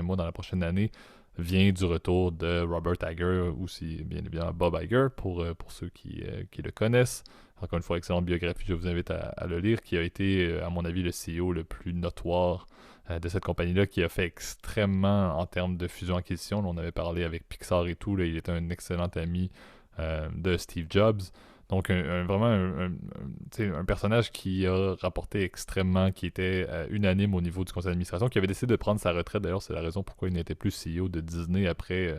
A: mois, dans la prochaine année, vient du retour de Robert Iger, ou si bien évidemment Bob Iger, pour ceux qui le connaissent. Encore une fois, excellente biographie, je vous invite à le lire, qui a été, à mon avis, le CEO le plus notoire de cette compagnie-là, qui a fait extrêmement en termes de fusion-acquisition. On avait parlé avec Pixar et tout, là, il était un excellent ami de Steve Jobs. Donc, vraiment un personnage qui a rapporté extrêmement, qui était unanime au niveau du conseil d'administration, qui avait décidé de prendre sa retraite. D'ailleurs, c'est la raison pourquoi il n'était plus CEO de Disney après,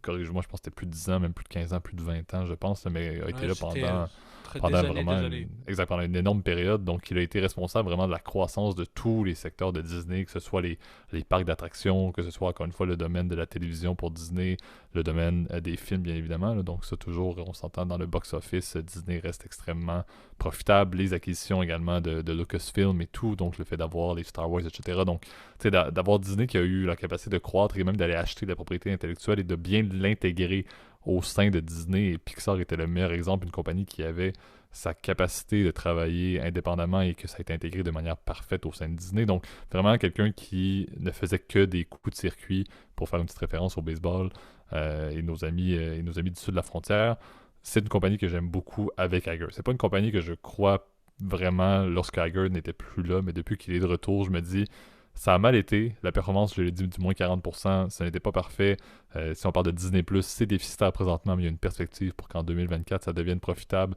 A: corrige-moi, je pense que c'était plus de 10 ans, même plus de 15 ans, plus de 20 ans, je pense, mais il a été
B: Ouais,
A: là
B: c'était des
A: pendant
B: années,
A: vraiment
B: des années.
A: pendant une énorme période. Donc, il a été responsable vraiment de la croissance de tous les secteurs de Disney, que ce soit les parcs d'attractions, que ce soit encore une fois le domaine de la télévision pour Disney, le domaine des films, bien évidemment. Là. Donc, ça, toujours, on s'entend dans le box-office, Disney reste extrêmement profitable. Les acquisitions également de Lucasfilm et tout, donc le fait d'avoir les Star Wars, etc. Donc, tu sais, d'avoir Disney qui a eu la capacité de croître et même d'aller acheter de la propriété intellectuelle et de bien l'intégrer au sein de Disney. Et Pixar était le meilleur exemple, une compagnie qui avait sa capacité de travailler indépendamment et que ça a été intégré de manière parfaite au sein de Disney. Donc, vraiment quelqu'un qui ne faisait que des coups de circuit, pour faire une petite référence au baseball, et nos amis du sud de la frontière. C'est une compagnie que j'aime beaucoup avec Iger. C'est pas une compagnie que je crois vraiment lorsque Iger n'était plus là, mais depuis qu'il est de retour, je me dis ça a mal été. La performance, je l'ai dit, du moins 40%, ça n'était pas parfait. Si on parle de Disney+, c'est déficitaire présentement, mais il y a une perspective pour qu'en 2024, ça devienne profitable.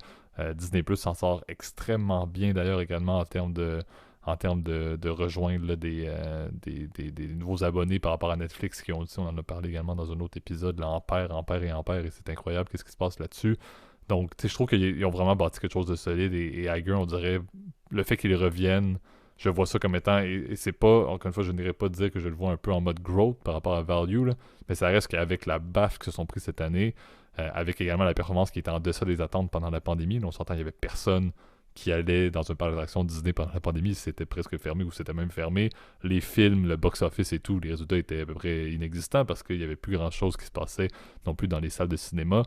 A: Disney+, s'en sort extrêmement bien, d'ailleurs, également en termes de rejoindre là, des nouveaux abonnés par rapport à Netflix, qui ont aussi, on en a parlé également dans un autre épisode, là, Ampère, et c'est incroyable qu'est-ce qui se passe là-dessus. Donc, tu sais, je trouve qu'ils ont vraiment bâti quelque chose de solide, et Iger, on dirait, le fait qu'ils reviennent, je vois ça comme étant, et c'est pas, encore une fois, je n'irais pas dire que je le vois un peu en mode growth par rapport à value, là, mais ça reste qu'avec la baffe que se sont pris cette année, avec également la performance qui était en deçà des attentes pendant la pandémie, là, on s'entend, il y avait personne qui allait dans un parc d'attractions Disney pendant la pandémie, c'était presque fermé ou c'était même fermé. Les films, le box-office et tout, les résultats étaient à peu près inexistants parce qu'il n'y avait plus grand-chose qui se passait non plus dans les salles de cinéma.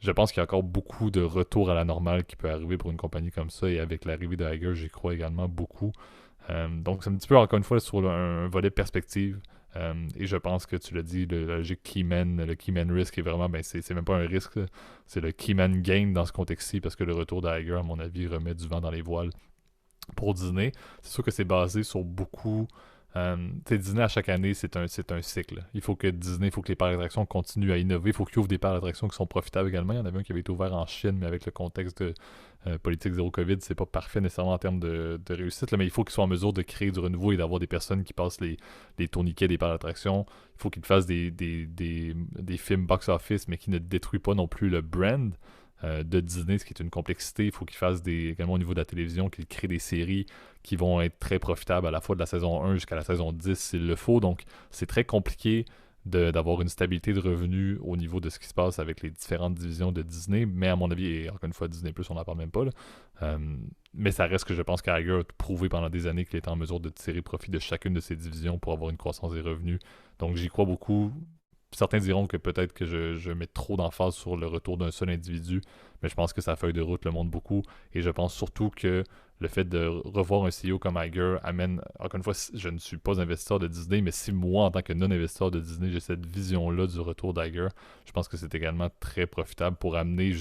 A: Je pense qu'il y a encore beaucoup de retour à la normale qui peut arriver pour une compagnie comme ça, et avec l'arrivée de Iger, j'y crois également beaucoup. Donc, c'est un petit peu, encore une fois, sur un volet perspective. Et je pense que tu l'as dit, la logique le keyman risk est vraiment, ben c'est même pas un risque, là. C'est le keyman gain dans ce contexte-ci, parce que le retour d'Iger, à mon avis, remet du vent dans les voiles pour Disney. C'est sûr que c'est basé sur beaucoup. Disney, à chaque année, c'est un cycle. Il faut que Disney, il faut que les parcs d'attractions continuent à innover. Il faut qu'ils ouvrent des parcs d'attractions qui sont profitables également. Il y en avait un qui avait été ouvert en Chine, mais avec le contexte de politique zéro COVID, c'est pas parfait nécessairement en termes de réussite. Là, mais il faut qu'ils soient en mesure de créer du renouveau et d'avoir des personnes qui passent les tourniquets des parcs d'attractions. Il faut qu'ils fassent des films box-office, mais qui ne détruisent pas non plus le brand de Disney, ce qui est une complexité. Il faut qu'ils fassent également au niveau de la télévision, qu'ils créent des séries qui vont être très profitables à la fois de la saison 1 jusqu'à la saison 10 s'il le faut. Donc, c'est très compliqué d'avoir une stabilité de revenus au niveau de ce qui se passe avec les différentes divisions de Disney. Mais à mon avis, et encore une fois, Disney+, on n'en parle même pas, là. Mais ça reste que je pense qu'Iger a prouvé pendant des années qu'il était en mesure de tirer profit de chacune de ces divisions pour avoir une croissance des revenus. Donc, j'y crois beaucoup. Certains diront que peut-être que je mets trop d'emphase sur le retour d'un seul individu, mais je pense que sa feuille de route le montre beaucoup. Et je pense surtout que le fait de revoir un CEO comme Iger amène, encore une fois, je ne suis pas investisseur de Disney, mais si moi, en tant que non-investisseur de Disney, j'ai cette vision-là du retour d'Iger, je pense que c'est également très profitable pour ramener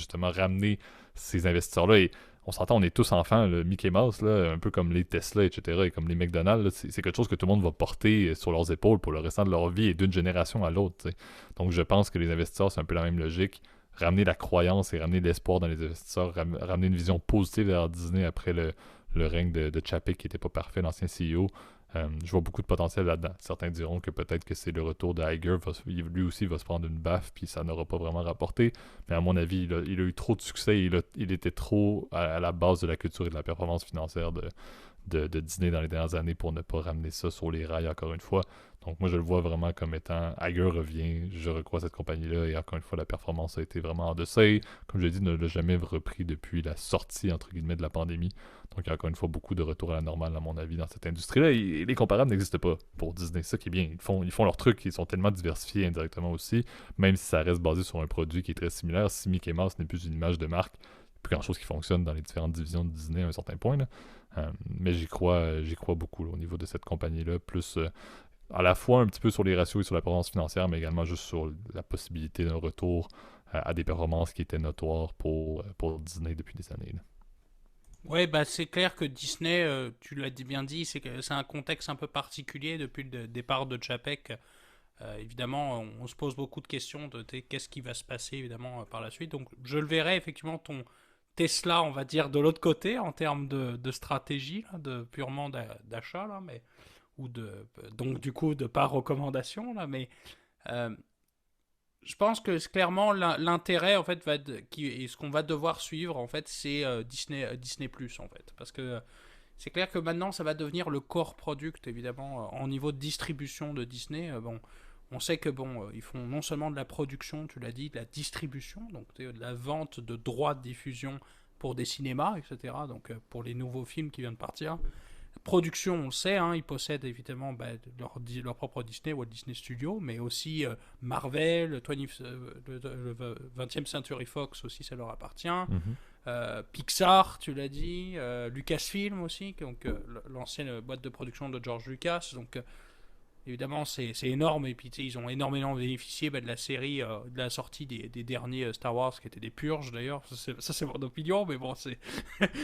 A: ces investisseurs-là. Et on s'entend, on est tous enfants, le Mickey Mouse, là, un peu comme les Tesla, etc., et comme les McDonald's, là, c'est quelque chose que tout le monde va porter sur leurs épaules pour le restant de leur vie et d'une génération à l'autre, t'sais. Donc je pense que les investisseurs, c'est un peu la même logique. Ramener la croyance et ramener l'espoir dans les investisseurs, ramener une vision positive vers Disney après le règne de Chapek qui n'était pas parfait, l'ancien CEO. Je vois beaucoup de potentiel là-dedans. Certains diront que peut-être que c'est le retour d'Iger. Lui aussi va se prendre une baffe, puis ça n'aura pas vraiment rapporté. Mais à mon avis, il a eu trop de succès. Il était trop à la base de la culture et de la performance financière de Disney dans les dernières années pour ne pas ramener ça sur les rails encore une fois. Donc moi je le vois vraiment comme étant Iger revient, je recrois cette compagnie-là et encore une fois la performance a été vraiment en deçà. Comme je l'ai dit, ne l'a jamais repris depuis la sortie entre guillemets de la pandémie. Donc il y a encore une fois beaucoup de retour à la normale à mon avis dans cette industrie-là. Et les comparables n'existent pas pour Disney. C'est ça qui est bien. Ils font leur truc, ils sont tellement diversifiés indirectement aussi, même si ça reste basé sur un produit qui est très similaire. Si Mickey Mouse n'est plus une image de marque, plus grand chose qui fonctionne dans les différentes divisions de Disney à un certain point. Là. Mais j'y crois beaucoup là, au niveau de cette compagnie-là, plus à la fois un petit peu sur les ratios et sur la performance financière, mais également juste sur la possibilité d'un retour à des performances qui étaient notoires pour Disney depuis des années. Là.
B: Ouais, bah c'est clair que Disney, tu l'as bien dit, c'est un contexte un peu particulier depuis le départ de Chapek. Évidemment, on se pose beaucoup de questions de qu'est-ce qui va se passer évidemment par la suite. Donc je le verrai effectivement ton Tesla, on va dire, de l'autre côté en termes de stratégie, là, de purement d'achat, là, mais ou donc du coup de par recommandation là, mais euh, je pense que clairement l'intérêt en fait et ce qu'on va devoir suivre en fait c'est Disney Plus en fait parce que c'est clair que maintenant ça va devenir le core product évidemment en niveau de distribution de Disney. Bon, on sait que bon ils font non seulement de la production, tu l'as dit, de la distribution, donc de la vente de droits de diffusion pour des cinémas, etc. Donc pour les nouveaux films qui viennent de partir, production, on le sait, hein, ils possèdent évidemment leur propre Disney, Walt Disney Studios, mais aussi Marvel, le 20e Century Fox aussi, ça leur appartient.
A: Mm-hmm.
B: Pixar, tu l'as dit, Lucasfilm aussi, donc l'ancienne boîte de production de George Lucas. Donc évidemment, c'est énorme. Et puis, ils ont énormément bénéficié de la série, de la sortie des derniers Star Wars, qui étaient des purges d'ailleurs. Ça, c'est mon opinion, mais bon,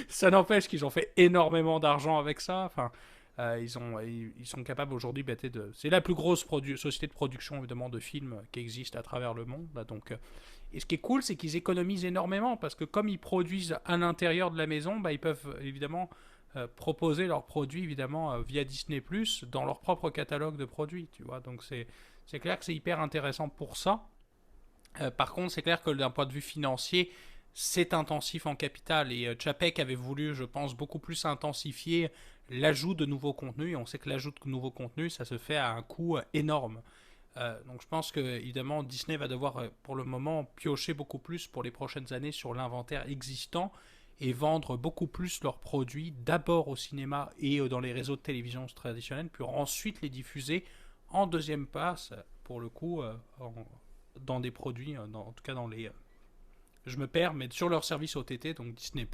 B: ça n'empêche qu'ils ont fait énormément d'argent avec ça. Enfin, ils sont capables aujourd'hui c'est la plus grosse société de production évidemment de films qui existe à travers le monde. Là, donc, et ce qui est cool, c'est qu'ils économisent énormément parce que comme ils produisent à l'intérieur de la maison, bah, ils peuvent évidemment proposer leurs produits évidemment via Disney Plus dans leur propre catalogue de produits, tu vois. Donc c'est clair que c'est hyper intéressant pour ça. Par contre, c'est clair que d'un point de vue financier, c'est intensif en capital et Chapek avait voulu, je pense, beaucoup plus intensifier l'ajout de nouveaux contenus et on sait que l'ajout de nouveaux contenus, ça se fait à un coût énorme. Donc je pense que évidemment Disney va devoir pour le moment piocher beaucoup plus pour les prochaines années sur l'inventaire existant et vendre beaucoup plus leurs produits d'abord au cinéma et dans les réseaux de télévision traditionnels, puis ensuite les diffuser en deuxième passe, pour le coup, dans des produits, en tout cas dans les... je me perds, mais sur leur service OTT, donc Disney+,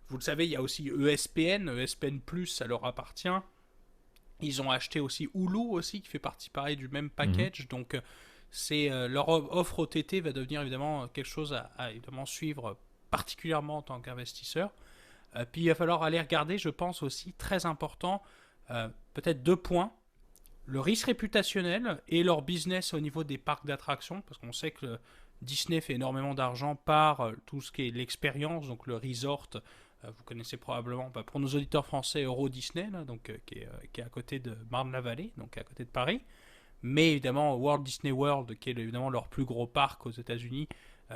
B: vous le savez, il y a aussi ESPN+, ça leur appartient. Ils ont acheté aussi Hulu aussi, qui fait partie pareil du même package, donc leur offre OTT va devenir évidemment quelque chose à évidemment suivre particulièrement en tant qu'investisseur. Puis il va falloir aller regarder, je pense aussi, très important, peut-être 2 points. Le risque réputationnel et leur business au niveau des parcs d'attractions, parce qu'on sait que Disney fait énormément d'argent par tout ce qui est l'expérience, donc le resort, vous connaissez probablement, pour nos auditeurs français, Euro Disney, là, donc, qui est à côté de Marne-la-Vallée, donc à côté de Paris. Mais évidemment, Walt Disney World, qui est évidemment leur plus gros parc aux États-Unis,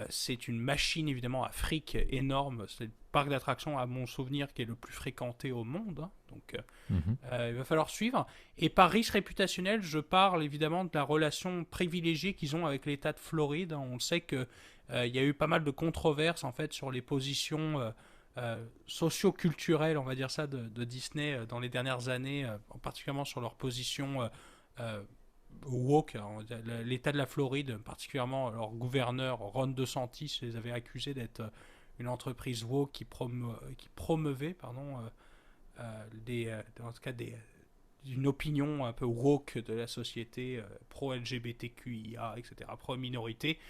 B: c'est une machine évidemment à fric énorme. C'est le parc d'attractions, à mon souvenir, qui est le plus fréquenté au monde. Hein. Donc il va falloir suivre. Et par risque réputationnel, je parle évidemment de la relation privilégiée qu'ils ont avec l'État de Floride. On sait qu'il y a eu pas mal de controverses en fait sur les positions socio-culturelles, on va dire ça, de Disney dans les dernières années, particulièrement sur leur position woke. L'État de la Floride, particulièrement leur gouverneur Ron DeSantis, les avait accusés d'être une entreprise woke qui promeuvait en tout cas une opinion un peu woke de la société pro-LGBTQIA, etc., pro-minorité,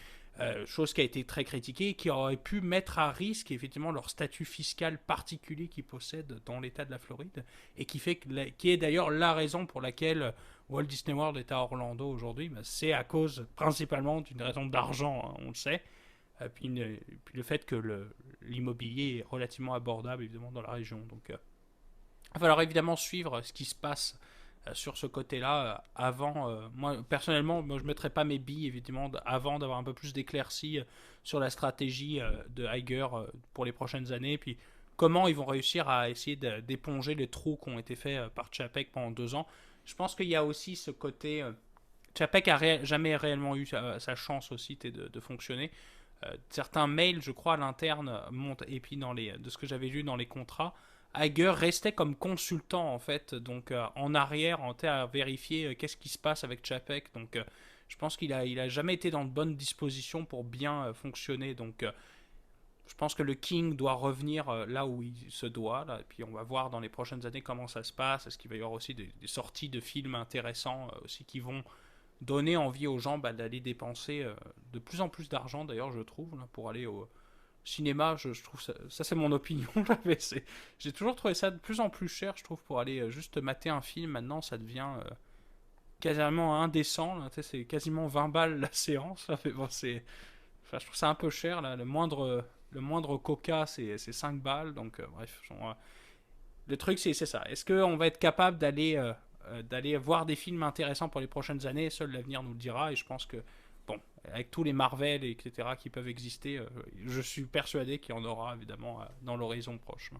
B: chose qui a été très critiquée et qui aurait pu mettre à risque effectivement leur statut fiscal particulier qu'ils possèdent dans l'État de la Floride et qui est d'ailleurs la raison pour laquelle Walt Disney World est à Orlando aujourd'hui. C'est à cause principalement d'une raison d'argent, hein, on le sait, puis le fait que l'immobilier est relativement abordable évidemment dans la région. Donc il va falloir évidemment suivre ce qui se passe sur ce côté-là avant. Moi, personnellement, je ne mettrais pas mes billes, évidemment, avant d'avoir un peu plus d'éclaircies sur la stratégie de Iger pour les prochaines années. Puis comment ils vont réussir à essayer d'éponger les trous qui ont été faits par Chapek pendant 2 ans. je pense qu'il y a aussi ce côté. Chapek a jamais réellement eu sa chance aussi de fonctionner. Certains mails, je crois, à l'interne montent, et puis de ce que j'avais lu dans les contrats, Iger restait comme consultant en fait, donc en arrière, à vérifier qu'est-ce qui se passe avec Chapek. Donc je pense il a jamais été dans de bonnes dispositions pour bien fonctionner. Donc je pense que le King doit revenir là où il se doit. Là, et puis on va voir dans les prochaines années comment ça se passe. Est-ce qu'il va y avoir aussi des sorties de films intéressants aussi qui vont donner envie aux gens d'aller dépenser de plus en plus d'argent, d'ailleurs, je trouve, là, pour aller au cinéma. Je trouve ça c'est mon opinion. Là, mais j'ai toujours trouvé ça de plus en plus cher, je trouve, pour aller juste mater un film. Maintenant, ça devient quasiment indécent. Là, c'est quasiment 20 balles la séance. Là, mais bon, enfin, je trouve ça un peu cher. Là. Le moindre coca, c'est 5 balles. Donc, bref. Le truc, c'est ça. Est-ce qu'on va être capable d'aller voir des films intéressants pour les prochaines années? Seul l'avenir nous le dira. Et je pense que, bon, avec tous les Marvel, etc., qui peuvent exister, je suis persuadé qu'il y en aura, évidemment, dans l'horizon proche.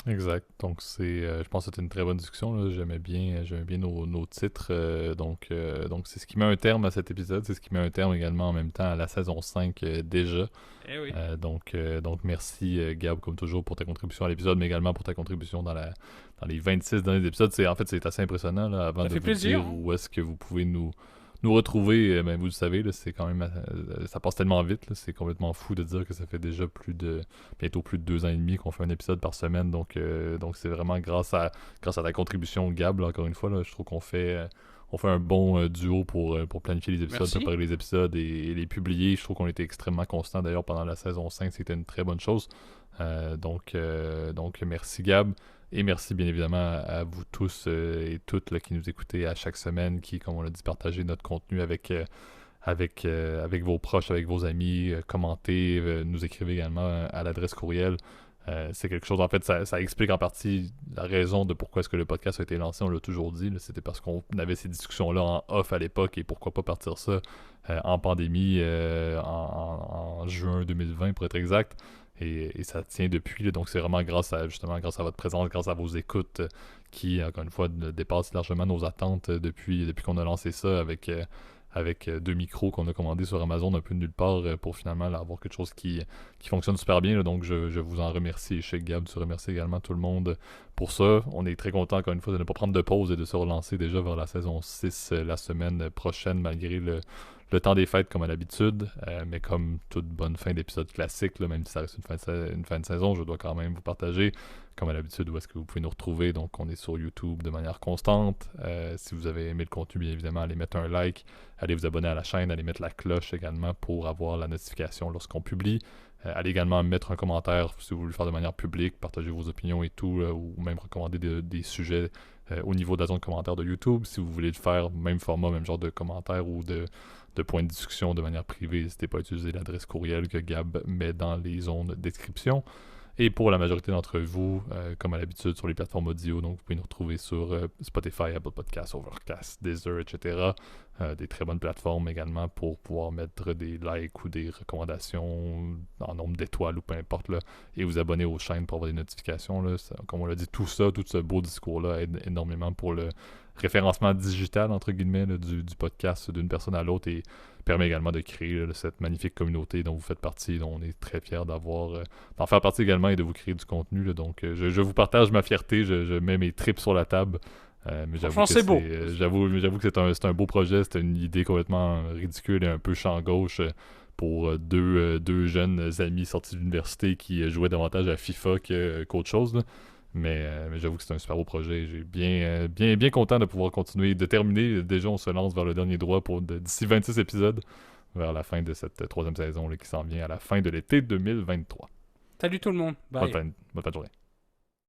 A: Exact. Donc, je pense que c'était une très bonne discussion. Là. J'aimais bien nos titres. Donc, c'est ce qui met un terme à cet épisode. C'est ce qui met un terme également en même temps à la saison 5 déjà.
B: Eh oui.
A: Donc, merci Gab, comme toujours, pour ta contribution à l'épisode, mais également pour ta contribution dans les 26 derniers épisodes. C'est assez impressionnant là, avant
B: Ça
A: de
B: fait
A: vous
B: plaisir,
A: dire
B: hein.
A: où est-ce que vous pouvez nous retrouver. Ben, vous le savez, là, c'est quand même ça passe tellement vite. Là, c'est complètement fou de dire que ça fait déjà bientôt plus de 2 ans et demi qu'on fait un épisode par semaine. Donc c'est vraiment grâce à ta contribution, Gab, là, encore une fois. Là, je trouve qu'on fait un bon duo pour planifier les épisodes,
B: Merci.
A: préparer les épisodes et les publier. Je trouve qu'on était extrêmement constant d'ailleurs pendant la saison 5. C'était une très bonne chose. Donc merci Gab. Et merci bien évidemment à vous tous et toutes là, qui nous écoutez à chaque semaine, qui, comme on l'a dit, partagez notre contenu avec vos proches, avec vos amis, commentez, nous écrivez également à l'adresse courriel. C'est quelque chose, en fait, ça explique en partie la raison de pourquoi est-ce que le podcast a été lancé, on l'a toujours dit, là, c'était parce qu'on avait ces discussions-là en off à l'époque, et pourquoi pas partir ça en pandémie en juin 2020 pour être exact. Et ça tient depuis, là, donc c'est vraiment grâce à votre présence, grâce à vos écoutes qui, encore une fois, dépassent largement nos attentes depuis qu'on a lancé ça avec 2 micros qu'on a commandés sur Amazon un peu de nulle part pour finalement là, avoir quelque chose qui fonctionne super bien. Là. Donc je vous en remercie. Et chez Gab, tu remercies également tout le monde pour ça. On est très content encore une fois de ne pas prendre de pause et de se relancer déjà vers la saison 6 la semaine prochaine malgré le temps des fêtes comme à l'habitude, mais comme toute bonne fin d'épisode classique, là, même si ça reste une fin de saison, je dois quand même vous partager, comme à l'habitude, où est-ce que vous pouvez nous retrouver. Donc on est sur YouTube de manière constante. Si vous avez aimé le contenu, bien évidemment, allez mettre un like, allez vous abonner à la chaîne, allez mettre la cloche également pour avoir la notification lorsqu'on publie. Allez également mettre un commentaire si vous voulez le faire de manière publique, partager vos opinions et tout, ou même recommander des sujets au niveau de la zone de commentaires de YouTube. Si vous voulez le faire, même format, même genre de commentaires ou de points de discussion de manière privée, n'hésitez pas à utiliser l'adresse courriel que Gab met dans les zones de description. Et pour la majorité d'entre vous, comme à l'habitude, sur les plateformes audio, donc vous pouvez nous retrouver sur Spotify, Apple Podcasts, Overcast, Deezer, etc. Des très bonnes plateformes également pour pouvoir mettre des likes ou des recommandations en nombre d'étoiles ou peu importe, là, et vous abonner aux chaînes pour avoir des notifications. Là. Comme on l'a dit, tout ce beau discours-là aide énormément pour le référencement digital, entre guillemets, là, du podcast d'une personne à l'autre et permet également de créer là, cette magnifique communauté dont vous faites partie, dont on est très fiers d'en faire partie également et de vous créer du contenu. Là. Donc, je vous partage ma fierté, je mets mes tripes sur la table. Mais j'avoue que
B: c'est beau.
A: J'avoue que c'est un beau projet, c'était une idée complètement ridicule et un peu champ gauche pour deux jeunes amis sortis de l'université qui jouaient davantage à FIFA qu'autre chose. Là. Mais j'avoue que c'est un super beau projet. J'ai bien content de pouvoir continuer, de terminer. Déjà, on se lance vers le dernier droit d'ici 26 épisodes, vers la fin de cette 3e saison là, qui s'en vient à la fin de l'été 2023.
B: Salut tout le monde. Bye.
A: Bonne fin de journée.